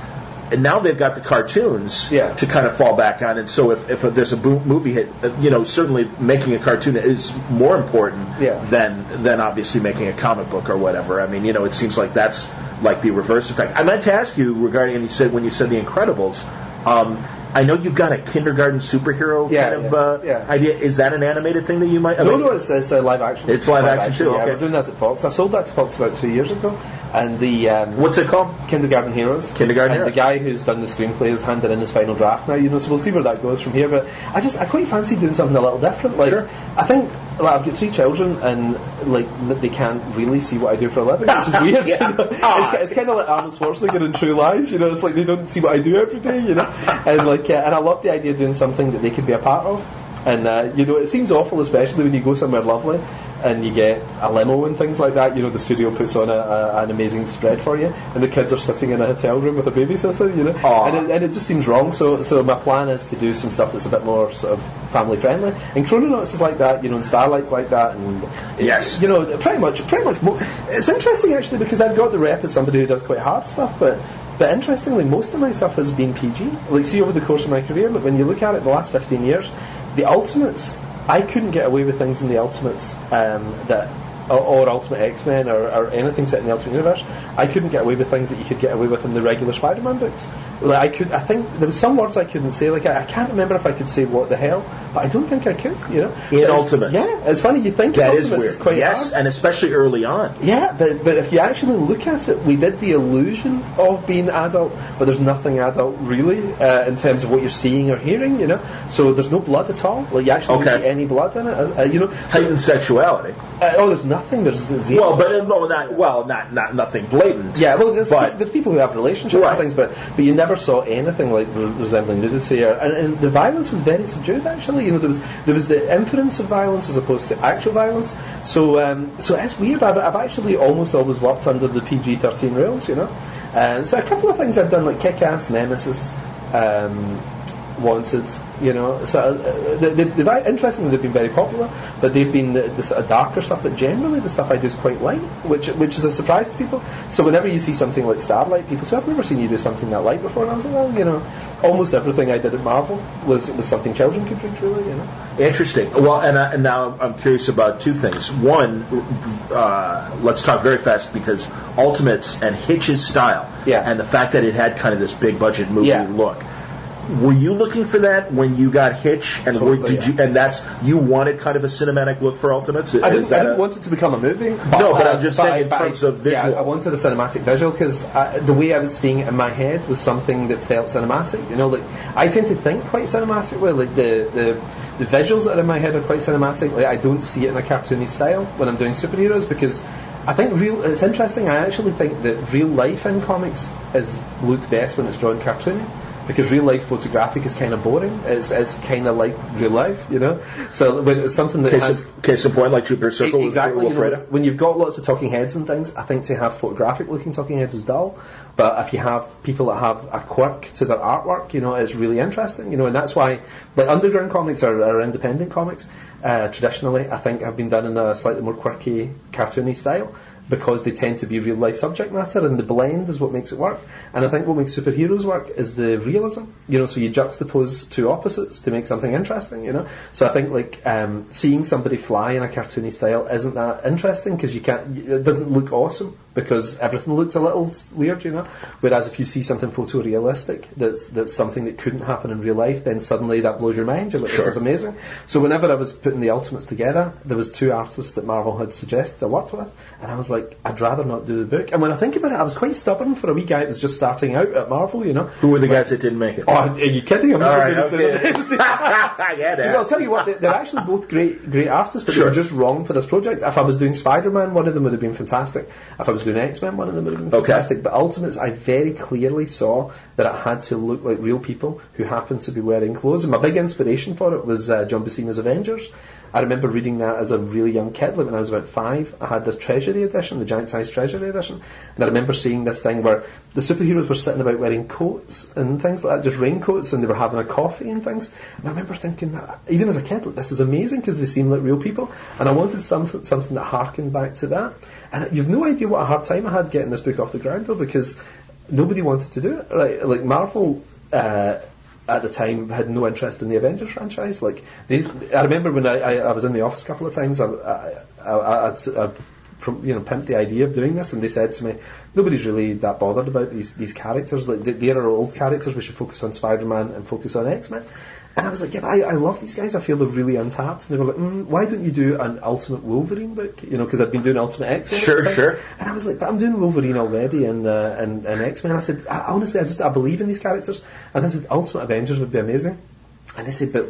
and now they've got the cartoons to kind of fall back on, and so if there's a movie hit, you know, certainly making a cartoon is more important than obviously making a comic book or whatever. I mean, you know, it seems like that's like the reverse effect. I meant to ask you regarding, and when you said The Incredibles, I know you've got a kindergarten superhero idea. Is that an animated thing that you might? No, it's live action. It's live action too. Yeah, okay. we're doing that at Fox. I sold that to Fox about 2 years ago, and the what's it called? Kindergarten Heroes. Kindergarten Heroes. The guy who's done the screenplay has handed in his final draft now. You know, so we'll see where that goes from here. But I quite fancy doing something a little different. Like, I think, like, I've got 3 children, and like they can't really see what I do for a living, which is weird. You know? It's kind of like Arnold Schwarzenegger in True Lies. You know, it's like they don't see what I do every day. You know, and like, and I love the idea of doing something that they could be a part of. And it seems awful, especially when you go somewhere lovely and you get a limo and things like that. The studio puts on an amazing spread for you, and the kids are sitting in a hotel room with a babysitter. And it just seems wrong. So my plan is to do some stuff that's a bit more sort of family friendly. And Chrononauts is like that, and Starlight's like that, and yes, pretty much. It's interesting actually, because I've got the rep as somebody who does quite hard stuff, but interestingly, most of my stuff has been PG. Like, see, over the course of my career, when you look at it, the last 15 years, the Ultimates, I couldn't get away with things in the Ultimates or Ultimate X-Men or anything set in the Ultimate Universe. I couldn't get away with things that you could get away with in the regular Spider-Man books. Like, I think there was some words I couldn't say. Like, I can't remember if I could say "what the hell," but I don't think I could. In Ultimate, yeah, it's funny. You think that Ultimates is weird. is quite yes, hard. And especially early on. Yeah, but if you actually look at it, we did the illusion of being adult, but there's nothing adult really in terms of what you're seeing or hearing. So there's no blood at all. Like, you actually don't see any blood in it. Heightened sexuality. There's nothing. There's zero. Not nothing blatant. Yeah, well, there's people who have relationships and things, but you never saw anything like resembling nudity, and the violence was very subdued. Actually, there was the inference of violence as opposed to actual violence. So it's weird. I've actually almost always worked under the PG-13 rules. So a couple of things I've done, like Kick-Ass, Nemesis, Wanted, So interestingly, they've been very popular, but they've been the sort of darker stuff. But generally, the stuff I do is quite light, which is a surprise to people. So whenever you see something like Starlight, people say, "I've never seen you do something that light before." And I was like, "Well, almost everything I did at Marvel was something children could read, really." Interesting. Well, and now I'm curious about two things. One, let's talk very fast, because Ultimates and Hitch's style, and the fact that it had kind of this big budget movie look. Were you looking for that when you got Hitch, and you wanted kind of a cinematic look for Ultimates? I didn't want it to become a movie. But I'm just saying in terms of visual. Yeah, I wanted a cinematic visual, because the way I was seeing it in my head was something that felt cinematic. Like, I tend to think quite cinematically. Like, the visuals that are in my head are quite cinematic. Like, I don't see it in a cartoony style when I'm doing superheroes, because I think it's interesting. I actually think that real life in comics is looked best when it's drawn cartoony. Because real life photographic is kind of boring. It's kind of like real life, So when it's something that case in point, like Jupiter Circle, exactly. When you've got lots of talking heads and things, I think to have photographic looking talking heads is dull. But if you have people that have a quirk to their artwork, it's really interesting. And that's why, like, underground comics or independent comics, traditionally, I think have been done in a slightly more quirky, cartoony style, because they tend to be real life subject matter, and the blend is what makes it work. And I think what makes superheroes work is the realism, so you juxtapose two opposites to make something interesting, So I think, like, seeing somebody fly in a cartoony style isn't that interesting, because it doesn't look awesome, because everything looks a little weird, Whereas if you see something photorealistic, that's something that couldn't happen in real life, then suddenly that blows your mind. You're like, this is amazing. So whenever I was putting the Ultimates together, there was two artists that Marvel had suggested I worked with, and I was like, I'd rather not do the book. And when I think about it, I was quite stubborn for a wee guy that was just starting out at Marvel, Who were the guys that didn't make it? Oh, are you kidding? I'm never going to say that. I'll tell you what, they're actually both great artists, but they were just wrong for this project. If I was doing Spider-Man, one of them would have been fantastic. If I was doing X-Men, one of them would have been fantastic. But Ultimates, I very clearly saw that it had to look like real people who happened to be wearing clothes. And my big inspiration for it was John Buscema's Avengers. I remember reading that as a really young kid, like when I was about 5. I had this Treasury edition, the giant-sized Treasury edition, and I remember seeing this thing where the superheroes were sitting about wearing coats and things like that, just raincoats, and they were having a coffee and things. And I remember thinking, even as a kid, like, this is amazing, because they seem like real people, and I wanted something that harkened back to that. And you've no idea what a hard time I had getting this book off the ground, though, because nobody wanted to do it. Right? Like, Marvel at the time had no interest in the Avengers franchise. Like, I remember when I was in the office a couple of times, I'd pimped the idea of doing this, and they said to me, nobody's really that bothered about these characters. Like, they are old characters. We should focus on Spider-Man and focus on X-Men. And I was like, yeah, but I love these guys. I feel they're really untapped. And they were like, why don't you do an Ultimate Wolverine book? Because I've been doing Ultimate X-Men. Sure. And I was like, but I'm doing Wolverine already and X-Men. I said, honestly, I believe in these characters. And I said, Ultimate Avengers would be amazing. And they said, but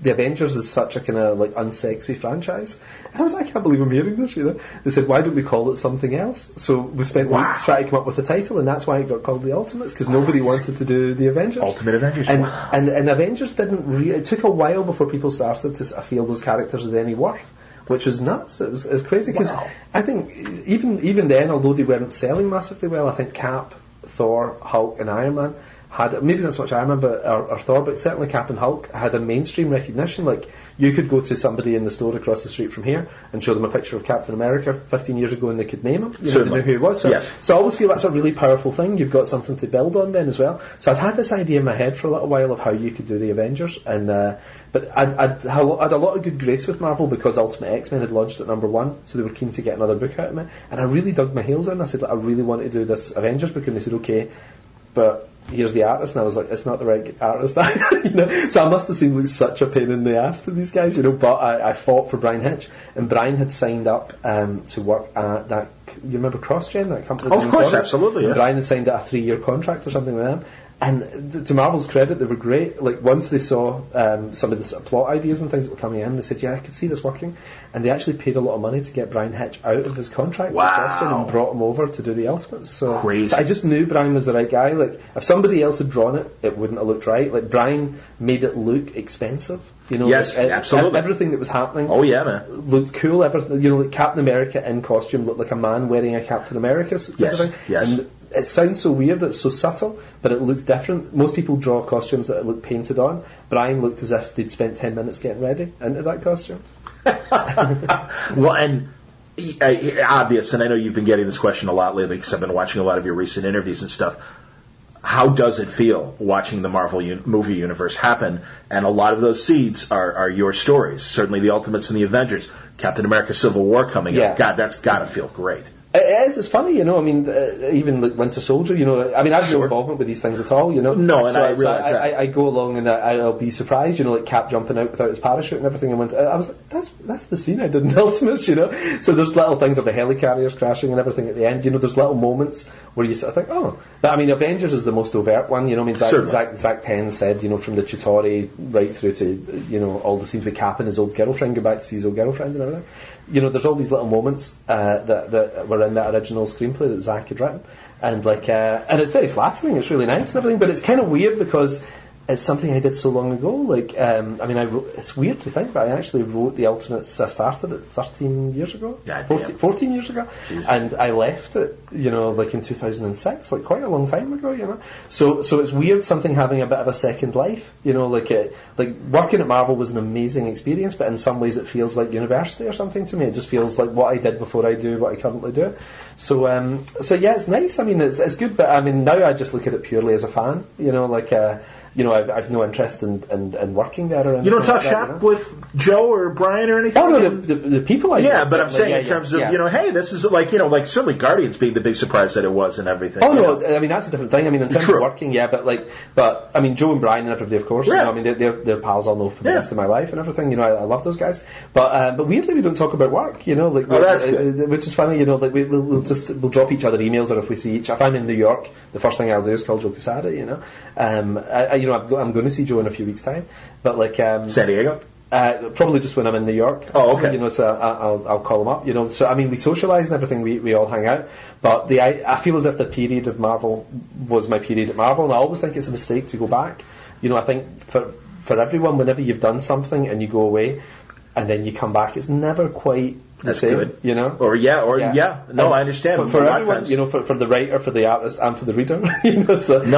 the Avengers is such a kind of like unsexy franchise. And I was like, I can't believe I'm hearing this, They said, why don't we call it something else? So we spent weeks trying to come up with a title, and that's why it got called The Ultimates, because nobody wanted to do the Avengers. Ultimate Avengers, and Avengers didn't really... It took a while before people started to feel those characters had any worth, which was nuts. It was crazy, because I think even then, although they weren't selling massively well, I think Cap, Thor, Hulk and Iron Man had, maybe not so much Iron Man or Thor, but certainly Cap and Hulk had a mainstream recognition. Like, you could go to somebody in the store across the street from here and show them a picture of Captain America 15 years ago and they could name him. They knew who he was. So I always feel that's a really powerful thing. You've got something to build on then as well. So I'd had this idea in my head for a little while of how you could do the Avengers, and but I'd had a lot of good grace with Marvel because Ultimate X-Men had launched at #1, so they were keen to get another book out of me. And I really dug my heels in. I said, I really want to do this Avengers book, and they said, okay, but here's the artist, and I was like, it's not the right artist either, So I must have seemed like such a pain in the ass to these guys, but I fought for Brian Hitch, and Brian had signed up to work at that, you remember CrossGen, that company? Oh, of course, absolutely, yes. Brian had signed a 3-year contract or something with them. And to Marvel's credit, they were great. Like, once they saw some of the plot ideas and things that were coming in, they said, yeah, I could see this working. And they actually paid a lot of money to get Brian Hitch out of his contract and brought him over to do the Ultimates. So I just knew Brian was the right guy. Like, if somebody else had drawn it, it wouldn't have looked right. Like, Brian made it look expensive. Yes, absolutely. Everything that was happening looked cool. Everything, like Captain America in costume looked like a man wearing a Captain America suit. Yes. And it sounds so weird, it's so subtle, but it looks different. Most people draw costumes that look painted on. Brian looked as if they'd spent 10 minutes getting ready into that costume. Well, and obvious, and I know you've been getting this question a lot lately because I've been watching a lot of your recent interviews and stuff. How does it feel watching the Marvel movie universe happen? And a lot of those seeds are your stories. Certainly the Ultimates and the Avengers. Captain America Civil War coming up. God, that's got to feel great. It is. It's funny, I mean, even like Winter Soldier, I mean, I have no involvement with these things at all, No, and I realize that. I go along and I'll be surprised, like Cap jumping out without his parachute and everything. And I was like, that's the scene I did in Ultimates, So there's little things of the helicarriers crashing and everything at the end. There's little moments where you sort of think, oh. But I mean, Avengers is the most overt one. I mean, Zach Penn said, from the Chitauri right through to, all the scenes with Cap and his old girlfriend, go back to see his old girlfriend and everything. There's all these little moments that were in that original screenplay that Zach had written, and and it's very flattering. It's really nice and everything, but it's kind of weird because it's something I did so long ago. I mean, it's weird to think, but I actually wrote the Ultimates. I started it 13 years ago, 14 years ago, Jesus. And I left it, in 2006, quite a long time ago, So it's weird something having a bit of a second life, like working at Marvel was an amazing experience, but in some ways it feels like university or something to me. It just feels like what I did before I do what I currently do. So yeah, it's nice. I mean, it's good, but I mean, now I just look at it purely as a fan, I've no interest in working there or anything. You don't talk shop with Joe or Brian or anything? Oh, no, the people I know. But I'm saying in terms of, hey, this is like certainly Guardians being the big surprise that it was and everything. Oh, no, I mean, that's a different thing. I mean, in terms of working, but I mean, Joe and Brian and everybody, of course, I mean, they're pals I'll know for the rest of my life and everything. I love those guys. But weirdly, we don't talk about work, that's good. Which is funny, we'll drop each other emails, or if we see if I'm in New York, the first thing I'll do is call Joe Quesada, I'm going to see Joe in a few weeks' time, but San Diego. Probably just when I'm in New York. Oh, okay. So I'll call him up. So I mean, we socialise and everything. We all hang out. But I feel as if the period of Marvel was my period at Marvel, and I always think it's a mistake to go back. I think for everyone, whenever you've done something and you go away, and then you come back, it's never quite the same, good. Or no, I understand. For everyone, for the writer, for the artist, and for the reader, I understand.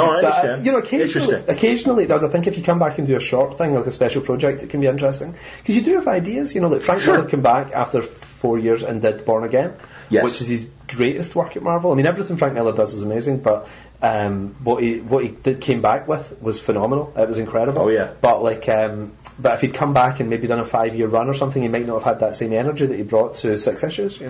Occasionally it does. I think if you come back and do a short thing, like a special project, it can be interesting. Because you do have ideas, like Frank Miller came back after 4 years and did Born Again, which is his greatest work at Marvel. I mean, everything Frank Miller does is amazing, but what he came back with was phenomenal. It was incredible. Oh, yeah. But if he'd come back and maybe done a 5-year run or something, he might not have had that same energy that he brought to 6 issues,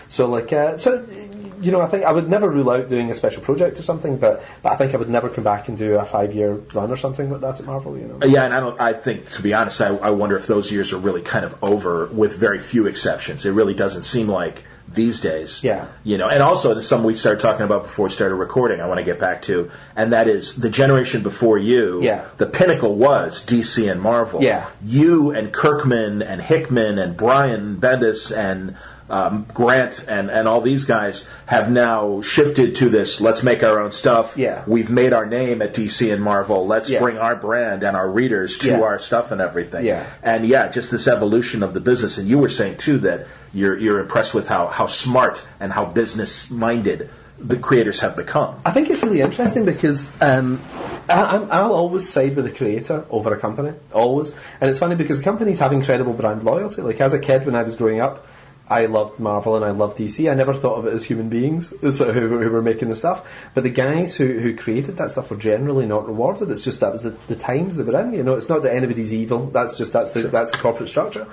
So I think I would never rule out doing a special project or something, but I think I would never come back and do a 5-year run or something like that at Marvel, Yeah, and I think, to be honest, I wonder if those years are really kind of over, with very few exceptions. It really doesn't seem like these days. Yeah. You know, and also there's something we started talking about before we started recording I want to get back to, and that is the generation before you, the pinnacle was DC and Marvel. Yeah. You and Kirkman and Hickman and Brian Bendis and Grant and all these guys have now shifted to this, let's make our own stuff. Yeah. We've made our name at DC and Marvel. Let's bring our brand and our readers to our stuff and everything. Yeah. And just this evolution of the business. And you were saying, too, that you're impressed with how smart and how business-minded the creators have become. I think it's really interesting because I'll always side with the creator over a company, always. And it's funny because companies have incredible brand loyalty. Like, as a kid when I was growing up, I loved Marvel and I loved DC. I never thought of it as human beings who were making the stuff. But the guys who created that stuff were generally not rewarded. It's just that was the times they were in. You know, it's not that anybody's evil. That's the corporate structure.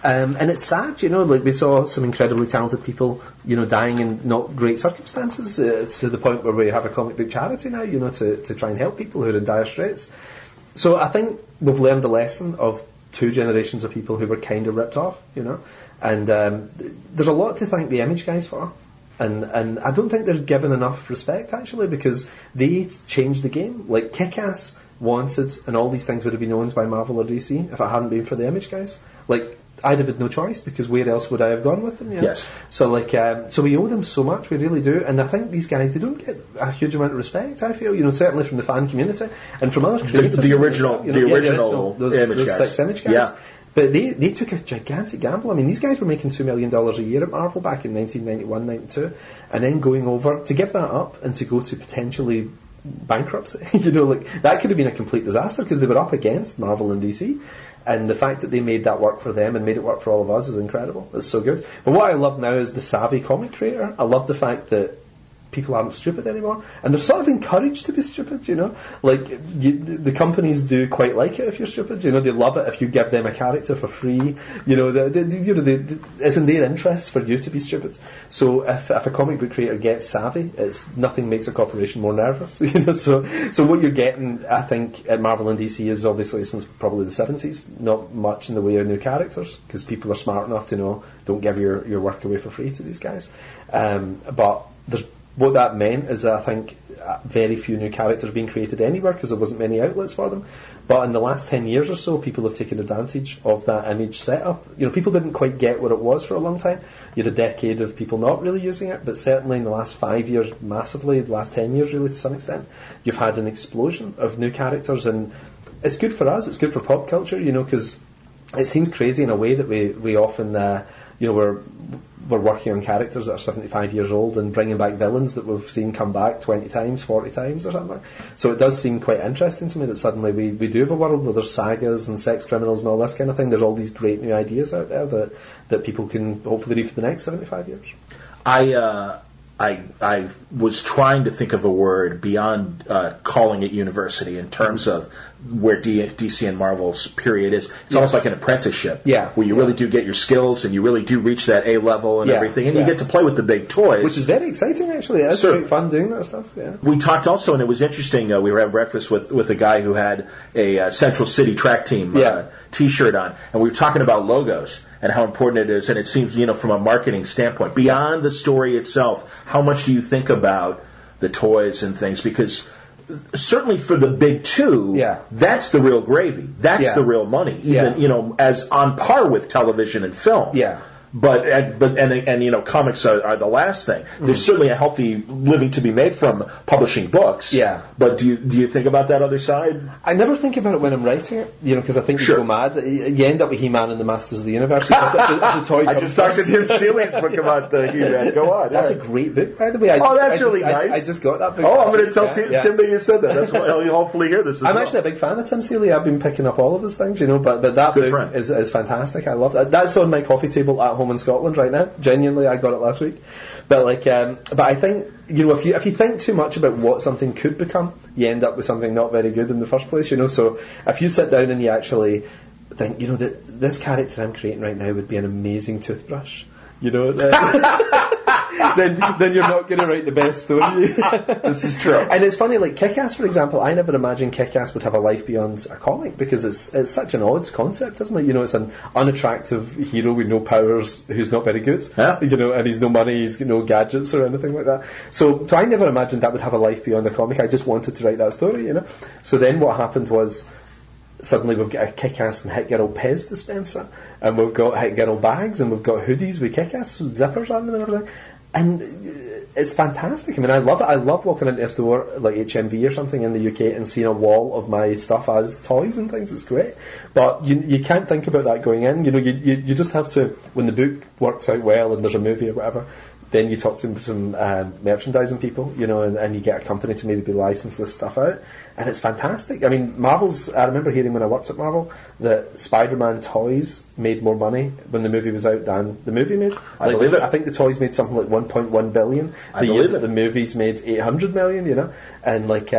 And it's sad, you know, like we saw some incredibly talented people, you know, dying in not great circumstances to the point where we have a comic book charity now, you know, to try and help people who are in dire straits. So I think we've learned a lesson of 2 generations of people who were kind of ripped off, you know. And there's a lot to thank the Image guys for. And I don't think they're given enough respect, actually, because they changed the game. Like, Kick-Ass, Wanted, and all these things would have been owned by Marvel or DC if it hadn't been for the Image guys. Like, I'd have had no choice, because where else would I have gone with them? You know? Yes. So, like, so we owe them so much, we really do. And I think these guys, they don't get a huge amount of respect, I feel, you know, certainly from the fan community and from other creators. The original those Image guys. 6 Image guys. Yeah. But they took a gigantic gamble. I mean, these guys were making $2 million a year at Marvel back in 1991, 92, and then going over to give that up and to go to potentially bankruptcy. You know, like, that could have been a complete disaster because they were up against Marvel and DC. And the fact that they made that work for them and made it work for all of us is incredible. It's so good. But what I love now is the savvy comic creator. I love the fact that people aren't stupid anymore, and they're sort of encouraged to be stupid, you know. Like, the companies do quite like it if you're stupid, you know. They love it if you give them a character for free, you know. It's in their interest for you to be stupid. So if a comic book creator gets savvy, nothing makes a corporation more nervous, you know. So what you're getting, I think, at Marvel and DC is obviously since probably the 70s, not much in the way of new characters, because people are smart enough to know, don't give your work away for free to these guys. But what that meant is, I think, very few new characters being created anywhere because there wasn't many outlets for them. But in the last 10 years or so, people have taken advantage of that Image setup. You know, people didn't quite get what it was for a long time. You had a decade of people not really using it, but certainly in the last 5 years, massively, the last 10 years really to some extent, you've had an explosion of new characters, and it's good for us, it's good for pop culture, you know, because it seems crazy in a way that we often, you know, we're working on characters that are 75 years old and bringing back villains that we've seen come back 20 times, 40 times or something. So it does seem quite interesting to me that suddenly we do have a world where there's sagas and sex criminals and all this kind of thing. There's all these great new ideas out there that people can hopefully read for the next 75 years. I was trying to think of a word beyond calling it university in terms of where DC and Marvel's period is. It's almost like an apprenticeship, where you really do get your skills and you really do reach that A level and everything, and you get to play with the big toys. Which is very exciting, actually. It's great fun doing that stuff. Yeah. We talked also, and it was interesting, we were having breakfast with a guy who had a Central City track team T-shirt on, and we were talking about logos and how important it is, and it seems, you know, from a marketing standpoint, beyond the story itself, how much do you think about the toys and things? Because certainly for the big two, that's the real gravy. That's the real money. Even, you know, as on par with television and film. Yeah. But you know, comics are the last thing. There's certainly a healthy living to be made from publishing books. Yeah. But do you think about that other side? I never think about it when I'm writing it, you know, because I think you go mad. You end up with He-Man and the Masters of the Universe. I just talked to Tim Seeley's book about the He-Man. Go on. That's a great book, by the way. That's really nice. I just got that book. I'm going to tell Tim that you said that. That's why he'll hopefully hear this. I'm actually a big fan of Tim Seeley. I've been picking up all of his things, you know, but that book is fantastic. I love that. That's on my coffee table at home in Scotland right now. Genuinely, I got it last week. But but I think, you know, if you think too much about what something could become, you end up with something not very good in the first place, you know. So if you sit down and you actually think, you know, that this character I'm creating right now would be an amazing toothbrush, you know. then you're not going to write the best story. This is true. And it's funny, like Kick-Ass, for example, I never imagined Kick-Ass would have a life beyond a comic, because it's such an odd concept, isn't it? You know, it's an unattractive hero with no powers who's not very good. Yeah. You know, and he's no money, he's got no gadgets or anything like that. So I never imagined that would have a life beyond a comic. I just wanted to write that story, you know. So then what happened was, suddenly we've got a Kick-Ass and Hit Girl Pez dispenser, and we've got Hit Girl bags, and we've got hoodies with Kick-Ass with zippers on them and everything. And it's fantastic. I mean, I love it. I love walking into a store like HMV or something in the UK and seeing a wall of my stuff as toys and things. It's great. But you can't think about that going in. You know, you just have to, when the book works out well and there's a movie or whatever, then you talk to some merchandising people, you know, and you get a company to maybe license this stuff out, and it's fantastic. I mean, I remember hearing when I worked at Marvel that Spider-Man toys made more money when the movie was out than the movie made. I believe it. I think the toys made something like 1.1 billion. I believe it. The movies made 800 million, you know, and like.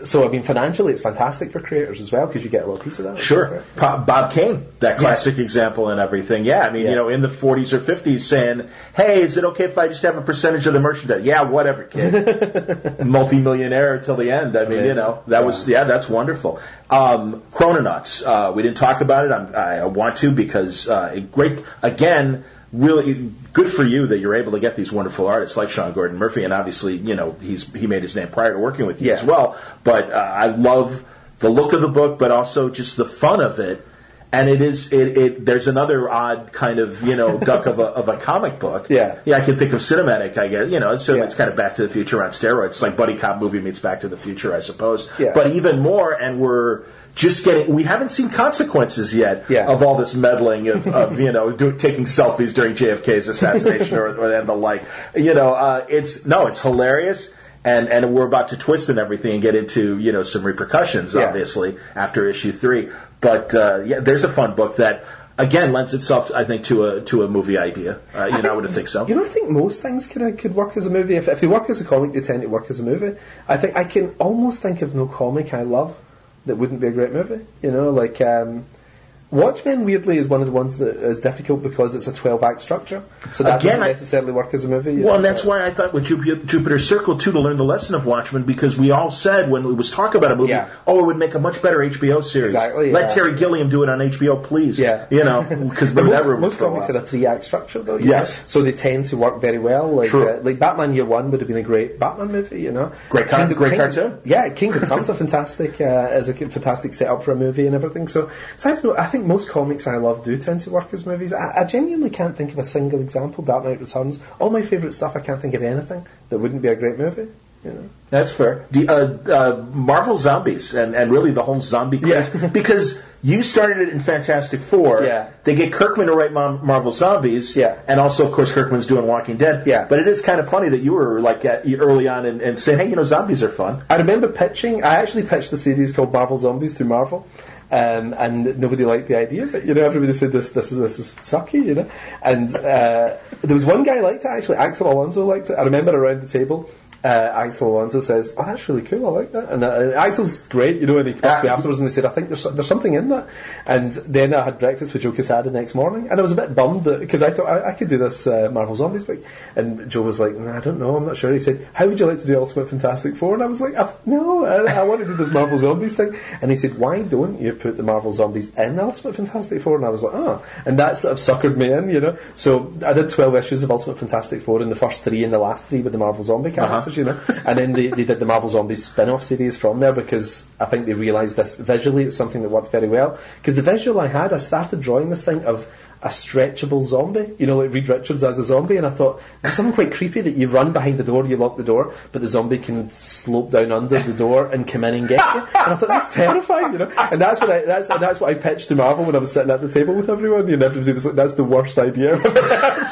So, I mean, financially, it's fantastic for creators as well, because you get a little piece of that. Sure. Bob Kane, that classic example and everything. Yeah, I mean, you know, in the 40s or 50s saying, hey, is it okay if I just have a percentage of the merchandise? Yeah, whatever, kid. Multi-millionaire until the end. I mean, you know, that's wonderful. Chrononauts, we didn't talk about it. I want to, because great, again, really good for you that you're able to get these wonderful artists like Sean Gordon Murphy, and obviously, you know, he made his name prior to working with you as well. But I love the look of the book, but also just the fun of it. And there's another odd kind of, you know, duck of a comic book. Yeah, I can think of Cinematic, I guess. You know, it's kind of Back to the Future on steroids. It's like Buddy Cop movie meets Back to the Future, I suppose. Yeah. But even more, and we haven't seen consequences yet of all this meddling of you know, taking selfies during JFK's assassination or the like. You know, it's hilarious. And we're about to twist and everything and get into, you know, some repercussions, obviously, after issue 3. But there's a fun book that, again, lends itself, I think, to a movie idea. I would think so. You know, I think most things could work as a movie. If they work as a comic, they tend to work as a movie. I think I can almost think of no comic I love that wouldn't be a great movie. You know, like Watchmen, weirdly, is one of the ones that is difficult because it's a 12-act structure. So that doesn't necessarily work as a movie. Well, and that's why I thought with Jupiter's Circle, too, to learn the lesson of Watchmen, because we all said when we was talking about a movie, it would make a much better HBO series. Exactly. Let Terry Gilliam do it on HBO, please. Yeah. You know, because most comics have a 3-act structure, though. Yes. Know? So they tend to work very well. Like, like Batman Year One would have been a great Batman movie, you know. Great cartoon. Yeah, Kingdom Come's a fantastic setup for a movie and everything. So I don't know, I think most comics I love do tend to work as movies. I genuinely can't think of a single example. Dark Knight Returns, all my favourite stuff, I can't think of anything that wouldn't be a great movie. You know? That's fair. The Marvel Zombies and really the whole zombie craze, because you started it in Fantastic Four. Yeah. They get Kirkman to write Marvel Zombies. Yeah. And also, of course, Kirkman's doing Walking Dead. Yeah. But it is kind of funny that you were like early on and saying, hey, you know, zombies are fun. I remember I actually pitched the series called Marvel Zombies to Marvel. And nobody liked the idea, but you know, everybody said this is sucky, you know. And there was one guy who liked it actually. Axel Alonso liked it. I remember around the table, Axel Alonso says, "Oh, that's really cool. I like that." And Axel's great, you know. And he called me afterwards and he said, "I think there's something in that." And then I had breakfast with Joe Quesada the next morning, and I was a bit bummed because I thought I could do this Marvel Zombies book. And Joe was like, "I don't know, I'm not sure." He said, "How would you like to do Ultimate Fantastic Four?" And I was like, "No, I want to do this Marvel Zombies thing." And he said, "Why don't you put the Marvel Zombies in Ultimate Fantastic Four?" And I was like, "Oh," and that sort of suckered me in, you know. So I did 12 issues of Ultimate Fantastic Four, and the first 3 and the last 3 with the Marvel Zombie characters, you know. And then they did the Marvel Zombies spin-off series from there, because I think they realised this visually it's something that worked very well. Because the visual I started drawing this thing of a stretchable zombie, you know, like Reed Richards as a zombie, and I thought there's something quite creepy that you run behind the door, you lock the door, but the zombie can slope down under the door and come in and get you. And I thought that's terrifying, you know. And that's what I pitched to Marvel when I was sitting at the table with everyone, and everybody was like, "That's the worst idea I've ever heard."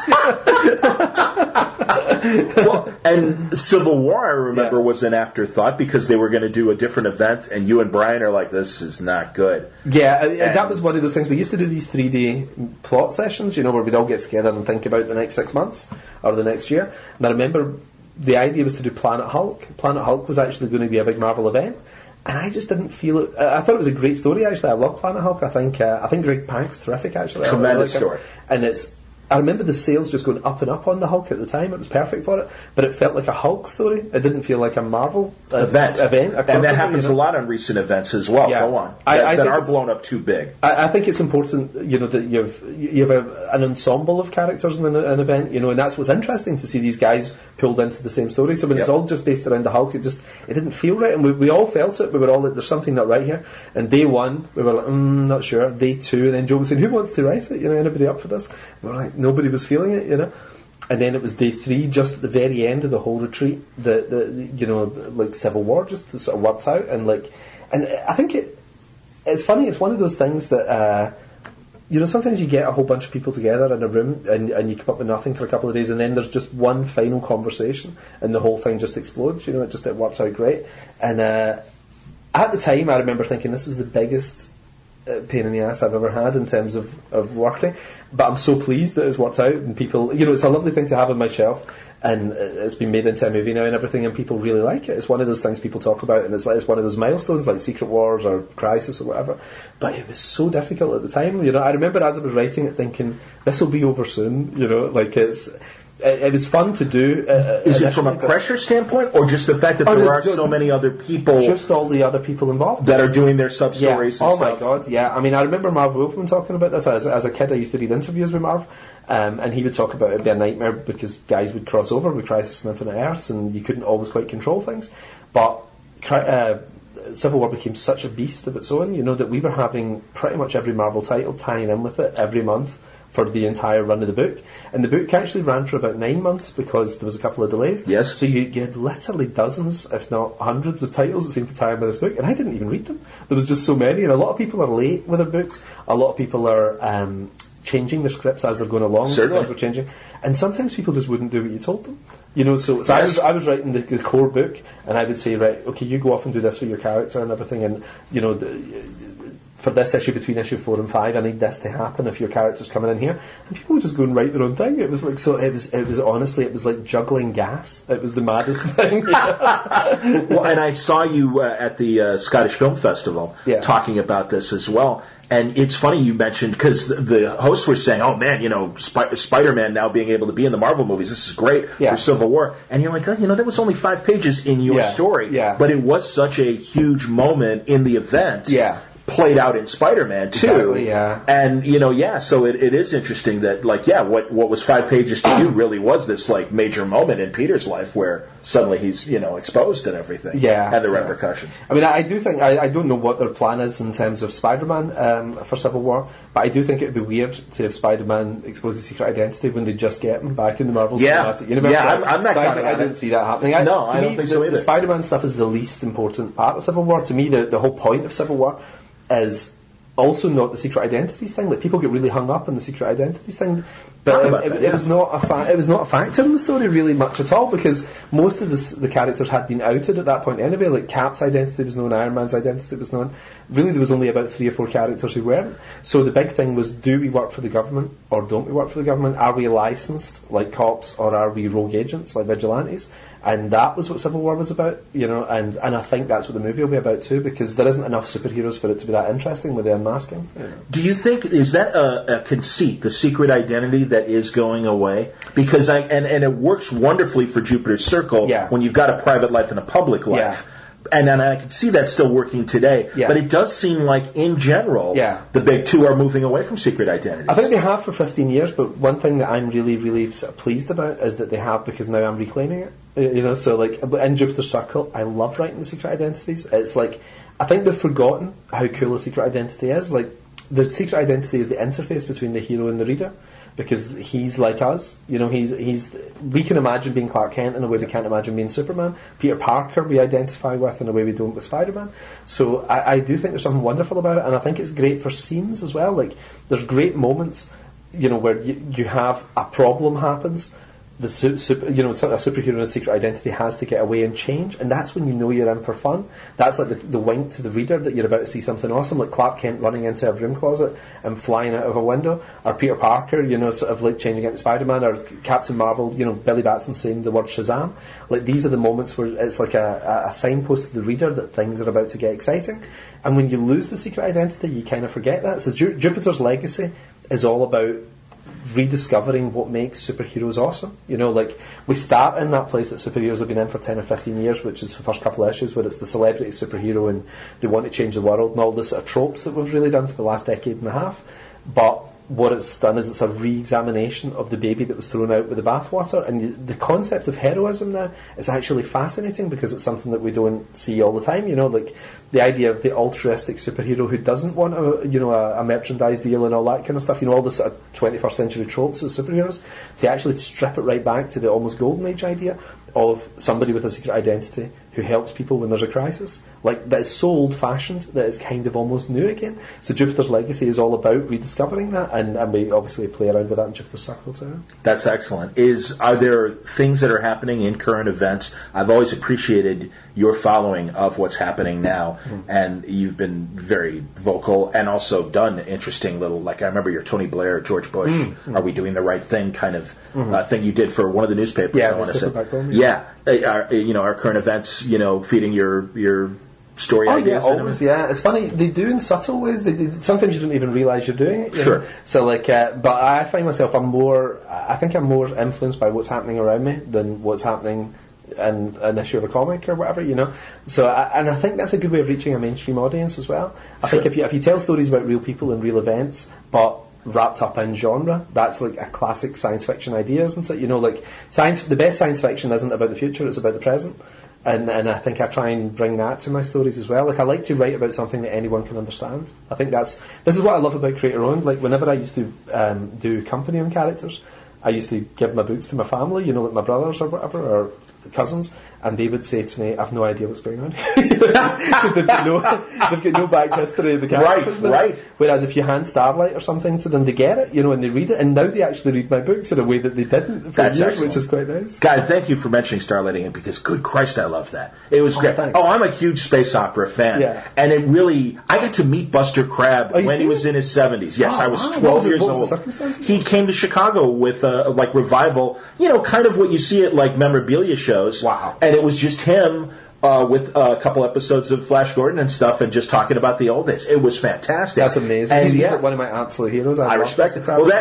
Well, and Civil War, I remember, was an afterthought because they were going to do a different event, and you and Brian are like, "This is not good." Yeah, that was one of those things. We used to do these 3-day plot sessions, you know, where we'd all get together and think about the next 6 months or the next year. And I remember the idea was to do Planet Hulk. Planet Hulk was actually going to be a big Marvel event, and I just didn't feel it. I thought it was a great story, actually. I love Planet Hulk. I think Greg Pak's terrific, actually. Tremendous story. And it's I remember the sales just going up and up on the Hulk at the time. It was perfect for it, but it felt like a Hulk story. It didn't feel like a Marvel event. And that happens a lot on recent events as well. Yeah. Go on. That are blown up too big. I think it's important, that you have an ensemble of characters in an event, and that's what's interesting to see these guys pulled into the same story. So when it's all just based around the Hulk, it didn't feel right, and we all felt it. We were all like, "There's something not right here." And day one, we were like, "Not sure." Day two, and then Joe was saying, "Who wants to write it? Anybody up for this?" And we were like, nobody was feeling it, And then it was day three, just at the very end of the whole retreat, like Civil War just sort of worked out, and I think it's funny. It's one of those things that sometimes you get a whole bunch of people together in a room and you come up with nothing for a couple of days, and then there's just one final conversation and the whole thing just explodes. It works out great. And at the time, I remember thinking, this is the biggest pain in the ass I've ever had in terms of working, but I'm so pleased that it's worked out, and people, it's a lovely thing to have on my shelf, and it's been made into a movie now and everything, and people really like it. It's one of those things people talk about, and it's one of those milestones like Secret Wars or Crisis or whatever, but it was so difficult at the time. I remember as I was writing it thinking, this will be over soon, it was fun to do. Is it from a pressure standpoint, or just the fact that there are so many other people? Just all the other people involved that are doing their sub-stories and stuff. Oh my God, yeah. I mean, I remember Marv Wolfman talking about this. As a kid, I used to read interviews with Marv, and he would talk about it being a nightmare because guys would cross over with Crisis on Infinite Earths, and you couldn't always quite control things. But Civil War became such a beast of its own, that we were having pretty much every Marvel title tying in with it every month for the entire run of the book. And the book actually ran for about 9 months because there was a couple of delays. Yes. So you had literally dozens, if not hundreds, of titles that seemed to tie in with this book, and I didn't even read them. There was just so many, and a lot of people are late with their books. A lot of people are changing their scripts as they're going along. Certainly. Things were changing. And sometimes people just wouldn't do what you told them. So yes. I was writing the core book, and I would say, right, okay, you go off and do this with your character and everything, and, for this issue between issue 4 and 5, I need this to happen if your character's coming in here. And people would just go and write their own thing. It was like, it was like juggling gas. It was the maddest thing. Well, and I saw you at the Scottish Film Festival talking about this as well. And it's funny you mentioned, because the hosts were saying, oh man, Spider-Man now being able to be in the Marvel movies, this is great for Civil War. And you're like, that was only 5 pages in your story. Yeah. But it was such a huge moment in the event. Yeah. Played out in Spider-Man too. Exactly, yeah. And so it is interesting that what was 5 pages to you really was this major moment in Peter's life where suddenly he's exposed and everything. Yeah. And the repercussions. I mean, I do think I don't know what their plan is in terms of Spider-Man for Civil War, but I do think it would be weird to have Spider-Man expose his secret identity when they just get him back in the Marvel Cinematic Universe. Yeah, I'm not I didn't see that happening. I don't think so either. The Spider-Man stuff is the least important part of Civil War. To me, the whole point of Civil War is also not the secret identities thing. People get really hung up on the secret identities thing, but it was not a factor in the story really much at all, because most of the characters had been outed at that point anyway. Like Cap's identity was known, Iron Man's identity was known. Really, there was only about 3 or 4 characters who weren't. So the big thing was, do we work for the government or don't we work for the government? Are we licensed like cops, or are we rogue agents like vigilantes? And that was what Civil War was about, and I think that's what the movie will be about too, because there isn't enough superheroes for it to be that interesting with the unmasking. Do you think, is that a conceit, the secret identity that is going away? Because and it works wonderfully for Jupiter's Circle when you've got a private life and a public life. Yeah. And I can see that still working today. Yeah. But it does seem like, in general, the big two are moving away from secret identities. I think they have for 15 years, but one thing that I'm really, really sort of pleased about is that they have, because now I'm reclaiming it. So in Jupiter's Circle, I love writing the secret identities. It's like, I think they've forgotten how cool a secret identity is. Like, the secret identity is the interface between the hero and the reader, because he's like us. We can imagine being Clark Kent in a way we can't imagine being Superman. Peter Parker we identify with in a way we don't with Spider-Man. So I do think there's something wonderful about it, and I think it's great for scenes as well. Like, there's great moments, where you have a problem happens. A superhero in a secret identity has to get away and change, and that's when you're in for fun. That's like the wink to the reader that you're about to see something awesome, like Clark Kent running into a broom closet and flying out of a window, or Peter Parker, changing into Spider-Man, or Captain Marvel, Billy Batson saying the word Shazam. Like, these are the moments where it's like a signpost to the reader that things are about to get exciting. And when you lose the secret identity, you kind of forget that. So Jupiter's Legacy is all about rediscovering what makes superheroes awesome. You know, like, we start in that place that superheroes have been in for 10 or 15 years, which is the first couple of issues, where it's the celebrity superhero and they want to change the world and all the sort of tropes that we've really done for the last decade and a half. But what it's done is it's a re-examination of the baby that was thrown out with the bathwater, and the concept of heroism now is actually fascinating because it's something that we don't see all the time. You know, like the idea of the altruistic superhero who doesn't want a merchandise deal and all that kind of stuff. You know, all the sort of 21st century tropes of superheroes. To actually strip it right back to the almost golden age idea of somebody with a secret identity who helps people when there's a crisis. Like, that is so old-fashioned that it's kind of almost new again. So Jupiter's Legacy is all about rediscovering that, and we obviously play around with that in Jupiter's Circle too. That's excellent. Are there things that are happening in current events? I've always appreciated your following of what's happening now, and you've been very vocal and also done interesting little, like I remember your Tony Blair, George Bush, Are We Doing the Right Thing kind of thing you did for one of the newspapers, I want to say. Our current events, feeding your story ideas. Yeah, always, yeah. It's funny, they do in subtle ways. Sometimes you don't even realise you're doing it. Sure. Know? So, but I find myself, I'm more influenced by what's happening around me than what's happening in an issue of a comic or whatever, So, and I think that's a good way of reaching a mainstream audience as well. I think if you tell stories about real people and real events, but wrapped up in genre, that's like a classic science fiction idea, isn't it? The best science fiction isn't about the future, it's about the present. And I think I try and bring that to my stories as well. Like, I like to write about something that anyone can understand. I think this is what I love about creator-owned. Like, whenever I used to do company-owned characters, I used to give my books to my family, like my brothers or whatever, or cousins, and they would say to me, I've no idea what's going on. Because they've got no back history of the characters. Right. Whereas if you hand Starlight or something to them, they get it, and they read it, and now they actually read my books in a way that they didn't for years, excellent. Which is quite nice. God, thank you for mentioning Starlight again, because good Christ, I love that. It was great. Thanks. I'm a huge space opera fan. Yeah. And it really, I got to meet Buster Crabbe when he was in his 70s. Yes, I was 12 years old. He came to Chicago with a revival, kind of what you see at like memorabilia shows. Wow. And it was just him with a couple episodes of Flash Gordon and stuff, and just talking about the old days. It was fantastic. That's amazing. And he's like one of my absolute heroes. I respect it. Well,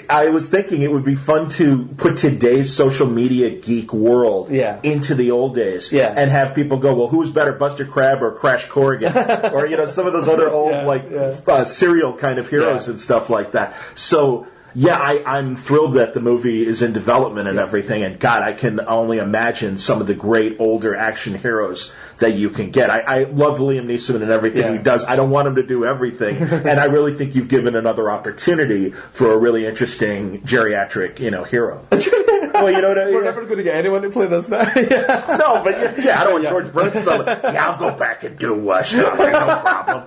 I was thinking it would be fun to put today's social media geek world into the old days, and have people go, well, who's better, Buster Crabbe or Crash Corrigan, or some of those other old serial kind of heroes and stuff like that. So. Yeah, I'm thrilled that the movie is in development and everything, and God, I can only imagine some of the great older action heroes that you can get. I love Liam Neeson and everything he does. I don't want him to do everything, and I really think you've given another opportunity for a really interesting geriatric, hero. Well, We're never going to get anyone to play this now. No, but I don't want George Burns. I'll go back and do Starlight, no problem.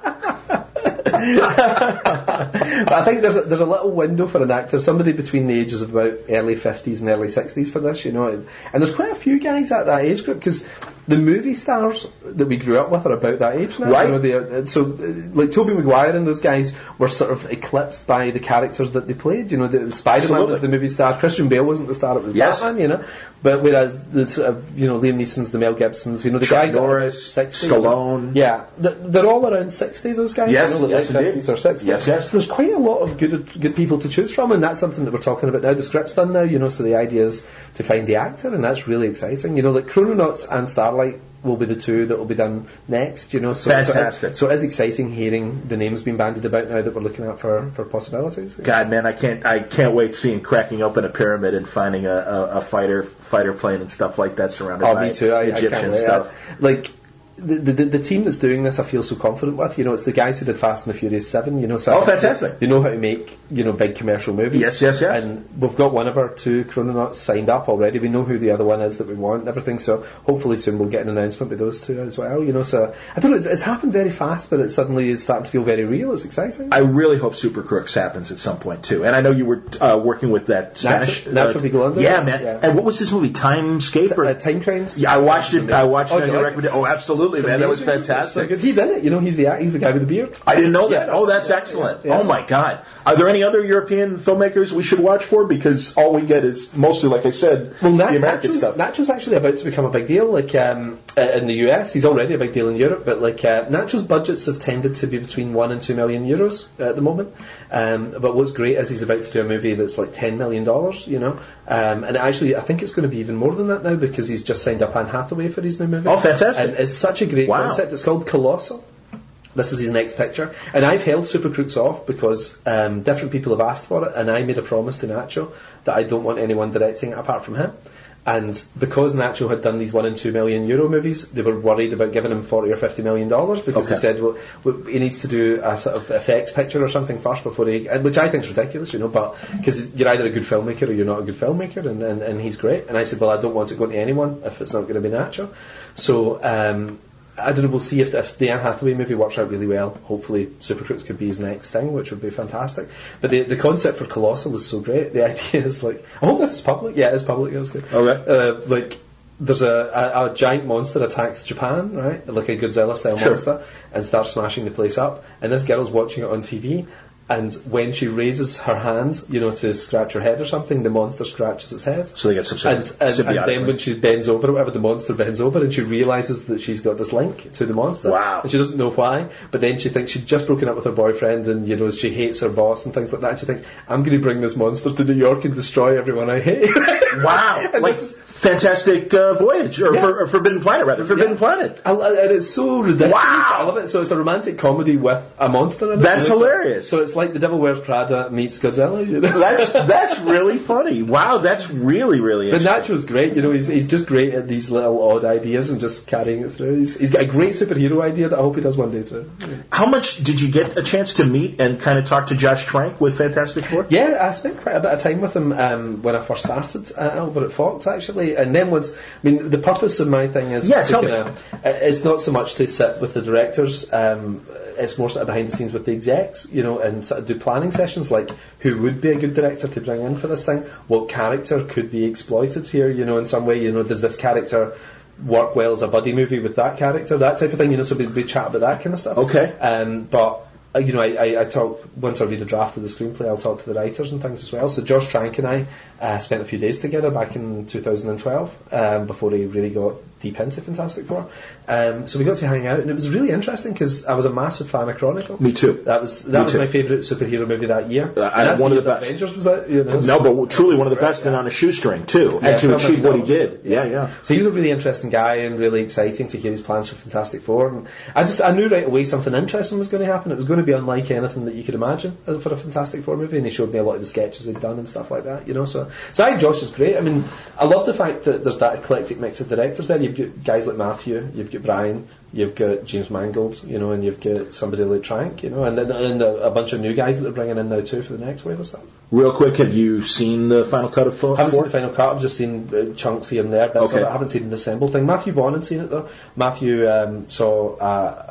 But I think there's a little window for an actor, somebody between the ages of about early 50s and early 60s for this, and there's quite a few guys at that age group, because the movie stars that we grew up with are about that age now. Right. So like Tobey Maguire and those guys were sort of eclipsed by the characters that they played. The Spider-Man was the movie star. Christian Bale wasn't the star, it was Batman. But whereas the Liam Neeson's, the Mel Gibsons, the guys Norris, 60, Stallone, they're all around 60. Those guys, yes, late 50s or 60s. Yes. So there's quite a lot of good people to choose from, and that's something that we're talking about now. The script's done now, so the idea is to find the actor, and that's really exciting. Like Chrononauts and Starlight will be the two that will be done next, So fantastic. So it is exciting hearing the names being bandied about now that we're looking at for possibilities. God, man, I can't wait seeing cracking open a pyramid and finding a fighter plane and stuff like that surrounded by me too. Egyptian stuff. The team that's doing this, I feel so confident with. It's the guys who did Fast and the Furious 7. So fantastic! They know how to make big commercial movies. Yes. And we've got one of our two Chrononauts signed up already. We know who the other one is that we want and everything. So hopefully soon we'll get an announcement with those two as well. So I don't know. It's happened very fast, but it suddenly is starting to feel very real. It's exciting. I really hope Super Crooks happens at some point too. And I know you were working with that Spanish Nacho Vigalondo. Yeah, man. Yeah. And what was this movie? Timescape or Time Crimes? Yeah, I watched it. I watched it on your recommendation. Oh, absolutely. absolutely, man. That was fantastic. So he's in it. He's the guy with the beard. I didn't know that. That's excellent. Yeah. Oh my God. Are there any other European filmmakers we should watch for? Because all we get is mostly, like I said, the American stuff. Nacho's actually about to become a big deal. Like in the US, he's already a big deal in Europe. But like Nacho's budgets have tended to be between €1 and €2 million at the moment. But what's great is he's about to do a movie that's like $10 million. And actually, I think it's going to be even more than that now because he's just signed up Anne Hathaway for his new movie. Oh, fantastic! And it's such a great concept. It's called Colossal. This is his next picture. And I've held Super Crooks off because different people have asked for it, and I made a promise to Nacho that I don't want anyone directing it apart from him. And because Nacho had done these €1 and €2 million movies, they were worried about giving him $40 or $50 million because they said, well, he needs to do a sort of effects picture or something first before he, which I think is ridiculous, but because you're either a good filmmaker or you're not a good filmmaker, and he's great. And I said, well, I don't want it going to anyone if it's not going to be Nacho. So I don't know, we'll see if the Anne Hathaway movie works out really well. Hopefully Super Crooks could be his next thing, which would be fantastic. But the concept for Colossal is so great. The idea is like, I hope this is public. Yeah, it is public. That's good. Okay. Like, there's a giant monster attacks Japan, right? Like a Godzilla-style monster, and starts smashing the place up. And this girl's watching it on TV. And when she raises her hand, to scratch her head or something, the monster scratches its head. So they get some sort of symbiotic. And then when she bends over or whatever, the monster bends over and she realises that she's got this link to the monster. Wow. And she doesn't know why, but then she thinks she'd just broken up with her boyfriend and, she hates her boss and things like that. And she thinks, I'm going to bring this monster to New York and destroy everyone I hate. Wow. Like Fantastic Voyage, or Forbidden Planet, rather. Forbidden Planet. And it's so ridiculous. Wow. I love it. So it's a romantic comedy with a monster in it. That's hilarious. So it's like The Devil Wears Prada meets Godzilla. That's really funny. Wow, that's really, really interesting. But Nacho's great. He's just great at these little odd ideas and just carrying it through. He's got a great superhero idea that I hope he does one day too. How much did you get a chance to meet and kind of talk to Josh Trank with Fantastic Four? Yeah, I spent quite a bit of time with him when I first started over at Fox, actually. And then the purpose of my thing is it's not so much to sit with the directors. It's more sort of behind the scenes with the execs, and sort of do planning sessions like who would be a good director to bring in for this thing, what character could be exploited here, in some way, does this character work well as a buddy movie with that character, that type of thing, so we chat about that kind of stuff. Okay. But I talk, once I read a draft of the screenplay, I'll talk to the writers and things as well. So Josh Trank and I spent a few days together back in 2012 before he really got deep into Fantastic Four. So we got to hang out, and it was really interesting because I was a massive fan of Chronicle. Me too. That was my favourite superhero movie that year. One of the best. Avengers was out, No, but truly one of the best, and on a shoestring too, and to achieve what he did. Yeah. So he was a really interesting guy and really exciting to hear his plans for Fantastic Four. And I knew right away something interesting was going to happen. It was going to be unlike anything that you could imagine for a Fantastic Four movie, and he showed me a lot of the sketches he'd done and stuff like that. So I think Josh is great. I mean, I love the fact that there's that eclectic mix of directors there. You've got guys like Matthew, you've got Brian, you've got James Mangold, and you've got somebody like Trank, and a bunch of new guys that they're bringing in now too for the next wave of stuff. Real quick, have you seen the final cut of Four? I haven't seen the final cut. I've just seen chunks here and there. But I haven't seen the assembled thing. Matthew Vaughn had seen it though. Matthew saw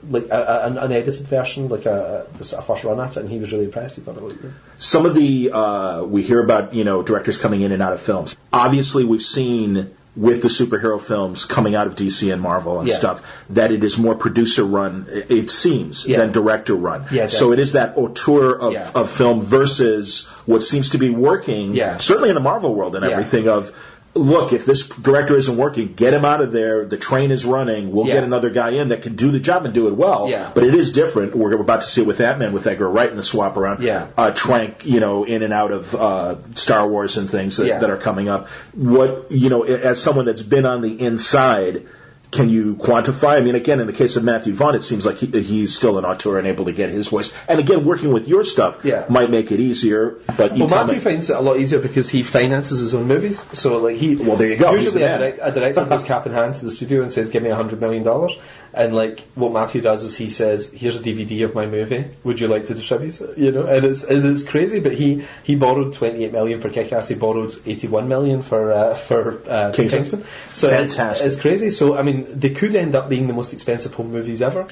like an unedited version, like a first run at it, and he was really impressed. He thought it looked good. Some of the we hear about directors coming in and out of films. Obviously, we've seen with the superhero films coming out of DC and Marvel and stuff, that it is more producer run, it seems, than director run. Yeah, so it is that auteur of film versus what seems to be working, certainly in the Marvel world and everything, of, look, if this director isn't working, get him out of there, the train is running, we'll get another guy in that can do the job and do it well. Yeah. But it is different. We're about to see it with Ant-Man, with Edgar Wright and the swap around. Trank, in and out of Star Wars and things that are coming up. What, as someone that's been on the inside, can you quantify? I mean, again, in the case of Matthew Vaughn, it seems like he's still an auteur and able to get his voice. And again, working with your stuff might make it easier. But Matthew finds it a lot easier because he finances his own movies. So, like, well, there you go. Usually, a director goes cap in hand to the studio and says, "Give me $100 million." And like, what Matthew does is he says, "Here's a DVD of my movie. Would you like to distribute it?" And it's crazy. But he borrowed $28 million for Kick-Ass. He borrowed $81 million for Kingsman. So fantastic. It's crazy. So I mean, they could end up being the most expensive home movies ever.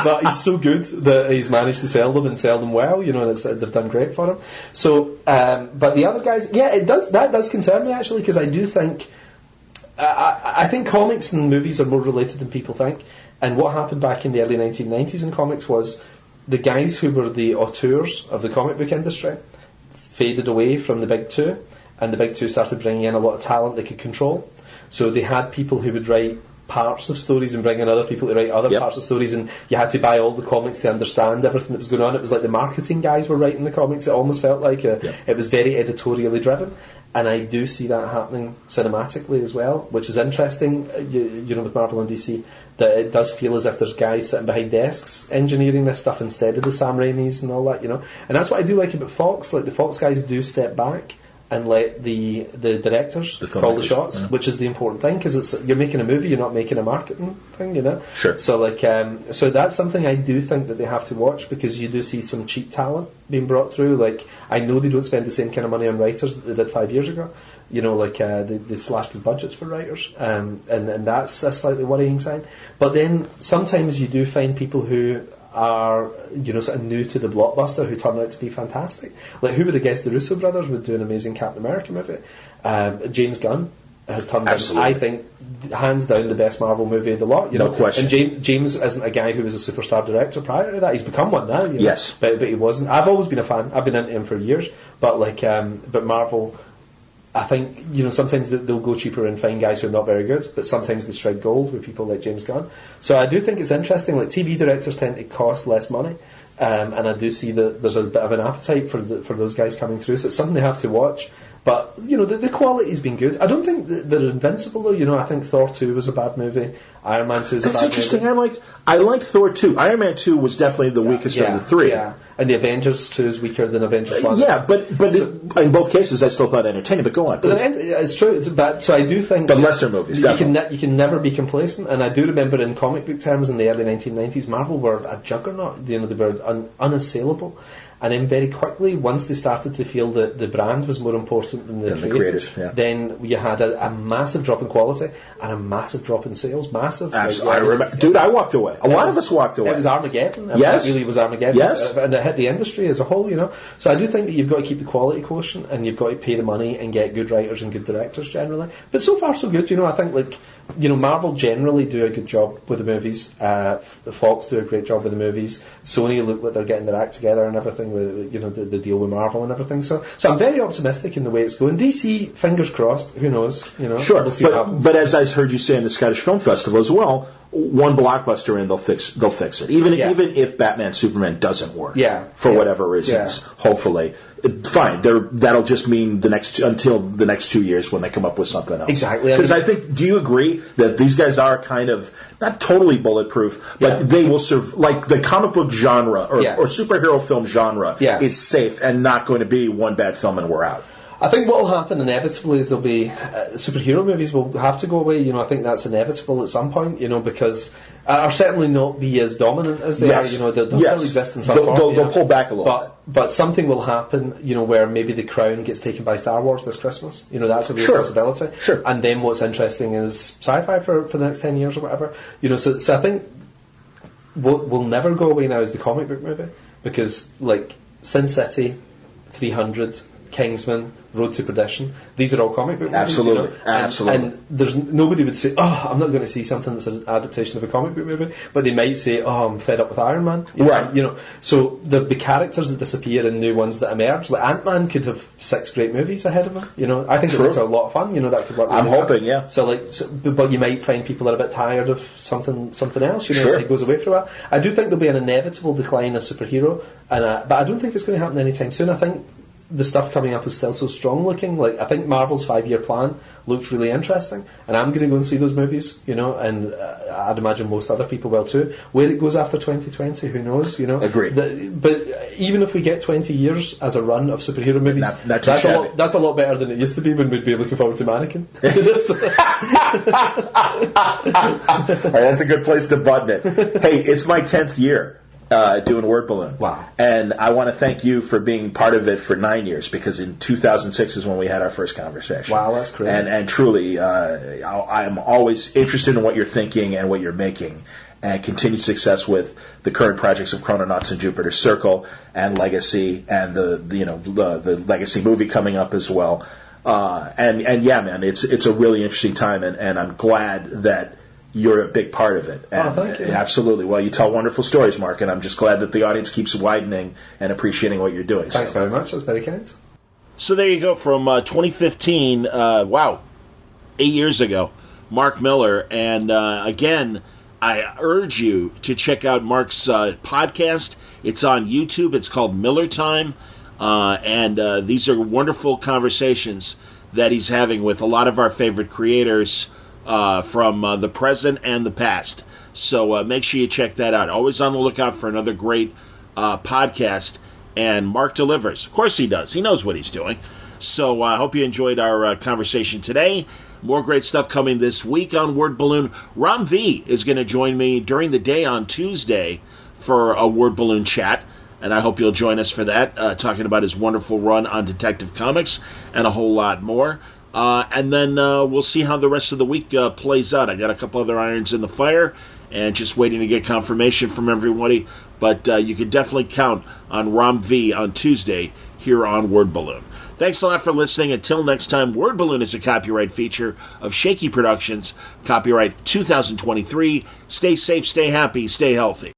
But he's so good that he's managed to sell them and sell them well, and they've done great for him. So, but the other guys, that does concern me actually, because I do think I think comics and movies are more related than people think. And what happened back in the early 1990s in comics was the guys who were the auteurs of the comic book industry faded away from the big two, and the big two started bringing in a lot of talent they could control. So they had people who would write parts of stories and bring in other people to write other parts of stories, and you had to buy all the comics to understand everything that was going on. It was like the marketing guys were writing the comics. It almost felt like it was very editorially driven. And I do see that happening cinematically as well, which is interesting, you know, with Marvel and DC, that it does feel as if there's guys sitting behind desks engineering this stuff instead of the Sam Raimis and all that, you know. And that's what I do like about Fox. Like, the Fox guys do step back and let the directors call the shots, which is the important thing, because you're making a movie, you're not making a marketing thing, you know. Sure. So so that's something I do think that they have to watch, because you do see some cheap talent being brought through. Like, I know they don't spend the same kind of money on writers that they did 5 years ago. You know, like they slashed the budgets for writers, and that's a slightly worrying sign. But then sometimes you do find people who are, you know, sort of new to the blockbuster who turn out to be fantastic. Like, who would have guessed the Russo brothers would do an amazing Captain America movie? James Gunn has turned out, I think, hands down the best Marvel movie of the lot. You know? Question. And James isn't a guy who was a superstar director prior to that. He's become one now. You know? Yes, but he wasn't. I've always been a fan. I've been into him for years. But but Marvel, I think, you know, sometimes they'll go cheaper and find guys who are not very good, but sometimes they strike gold with people like James Gunn. So I do think it's interesting. Like, TV directors tend to cost less money, and I do see that there's a bit of an appetite for those guys coming through. So it's something they have to watch. But, you know, the quality's been good. I don't think they're invincible, though. You know, I think Thor 2 was a bad movie. Iron Man 2 is a bad movie. That's interesting. I liked Thor 2. Iron Man 2 was definitely the weakest of the three. Yeah, and the Avengers 2 is weaker than Avengers 1. Yeah, but in both cases, I still thought entertaining. But go on. But it's true. It's bad. So I do think the lesser movies. You can never be complacent. And I do remember in comic book terms in the early 1990s, Marvel were a juggernaut. You know, they were unassailable. And then very quickly, once they started to feel that the brand was more important than the creators, then you had a massive drop in quality and a massive drop in sales. Massive. Absolutely. I remember. Dude, I walked away. A lot of us walked away. It was Armageddon. Yes. It really was Armageddon. Yes. And it hit the industry as a whole, you know. So I do think that you've got to keep the quality quotient, and you've got to pay the money and get good writers and good directors generally. But so far so good, you know. I think, like, you know, Marvel generally do a good job with the movies. Fox do a great job with the movies. Sony look like they're getting their act together and everything with, you know, the deal with Marvel and everything. So I'm very optimistic in the way it's going. DC, fingers crossed. Who knows? You know, sure. We'll see what happens. But as I heard you say in the Scottish Film Festival as well, one blockbuster and they'll fix it. Even if Batman Superman doesn't work. For whatever reasons. Hopefully. Fine. That'll just mean until the next 2 years when they come up with something else. Exactly. Because I think, do you agree that these guys are kind of not totally bulletproof, but they will serve, like the comic book genre or superhero film genre is safe and not going to be one bad film and we're out. I think what will happen inevitably is there'll be superhero movies will have to go away. You know, I think that's inevitable at some point. You know, because or certainly not be as dominant as they are. You know, they'll still exist in some form. They'll pull back a little bit. But something will happen. You know, where maybe the crown gets taken by Star Wars this Christmas. You know, that's a real possibility. Sure. And then what's interesting is sci-fi for the next 10 years or whatever. You know, so I think we'll never go away now as the comic book movie, because like Sin City, 300. Kingsman, Road to Perdition. These are all comic book movies. Absolutely, you know? And there's nobody would say, "Oh, I'm not going to see something that's an adaptation of a comic book movie," but they might say, "Oh, I'm fed up with Iron Man." Right. You know, so there'll be characters that disappear and new ones that emerge. Like Ant-Man could have 6 great movies ahead of him. You know, I think it looks a lot of fun. You know, that could work. I'm hoping, but you might find people are a bit tired of something else. You know, it goes away for a while. I do think there'll be an inevitable decline of superhero, but I don't think it's going to happen anytime soon. I think the stuff coming up is still so strong looking. Like, I think Marvel's 5-year plan looks really interesting, and I'm going to go and see those movies, you know, and I'd imagine most other people will too. Where it goes after 2020, who knows, you know. Agreed. But even if we get 20 years as a run of superhero movies, that's a lot better than it used to be when we'd be looking forward to Mannequin. All right, that's a good place to button it. Hey, it's my 10th year doing Word Balloon. Wow. And I want to thank you for being part of it for 9 years, because in 2006 is when we had our first conversation. Wow, that's crazy. And truly, I'm always interested in what you're thinking and what you're making. And continued success with the current projects of Chrononauts and Jupiter's Circle and Legacy, and the Legacy movie coming up as well. And yeah, man, it's a really interesting time, and I'm glad that you're a big part of it. And thank you. Absolutely. Well, you tell wonderful stories, Mark, and I'm just glad that the audience keeps widening and appreciating what you're doing. Thanks very much. That's very kind. So there you go, from 2015, 8 years ago, Mark Millar. And again, I urge you to check out Mark's podcast. It's on YouTube. It's called Millar Time. And these are wonderful conversations that he's having with a lot of our favorite creators from the present and the past. So make sure you check that out. Always on the lookout for another great podcast. And Mark delivers. Of course he does. He knows what he's doing. So I hope you enjoyed our conversation today. More great stuff coming this week on Word Balloon. Ram V is going to join me during the day on Tuesday for a Word Balloon chat. And I hope you'll join us for that, talking about his wonderful run on Detective Comics and a whole lot more. And then we'll see how the rest of the week plays out. I got a couple other irons in the fire and just waiting to get confirmation from everybody. But you can definitely count on Ram V on Tuesday here on Word Balloon. Thanks a lot for listening. Until next time, Word Balloon is a copyright feature of Shaky Productions, copyright 2023. Stay safe, stay happy, stay healthy.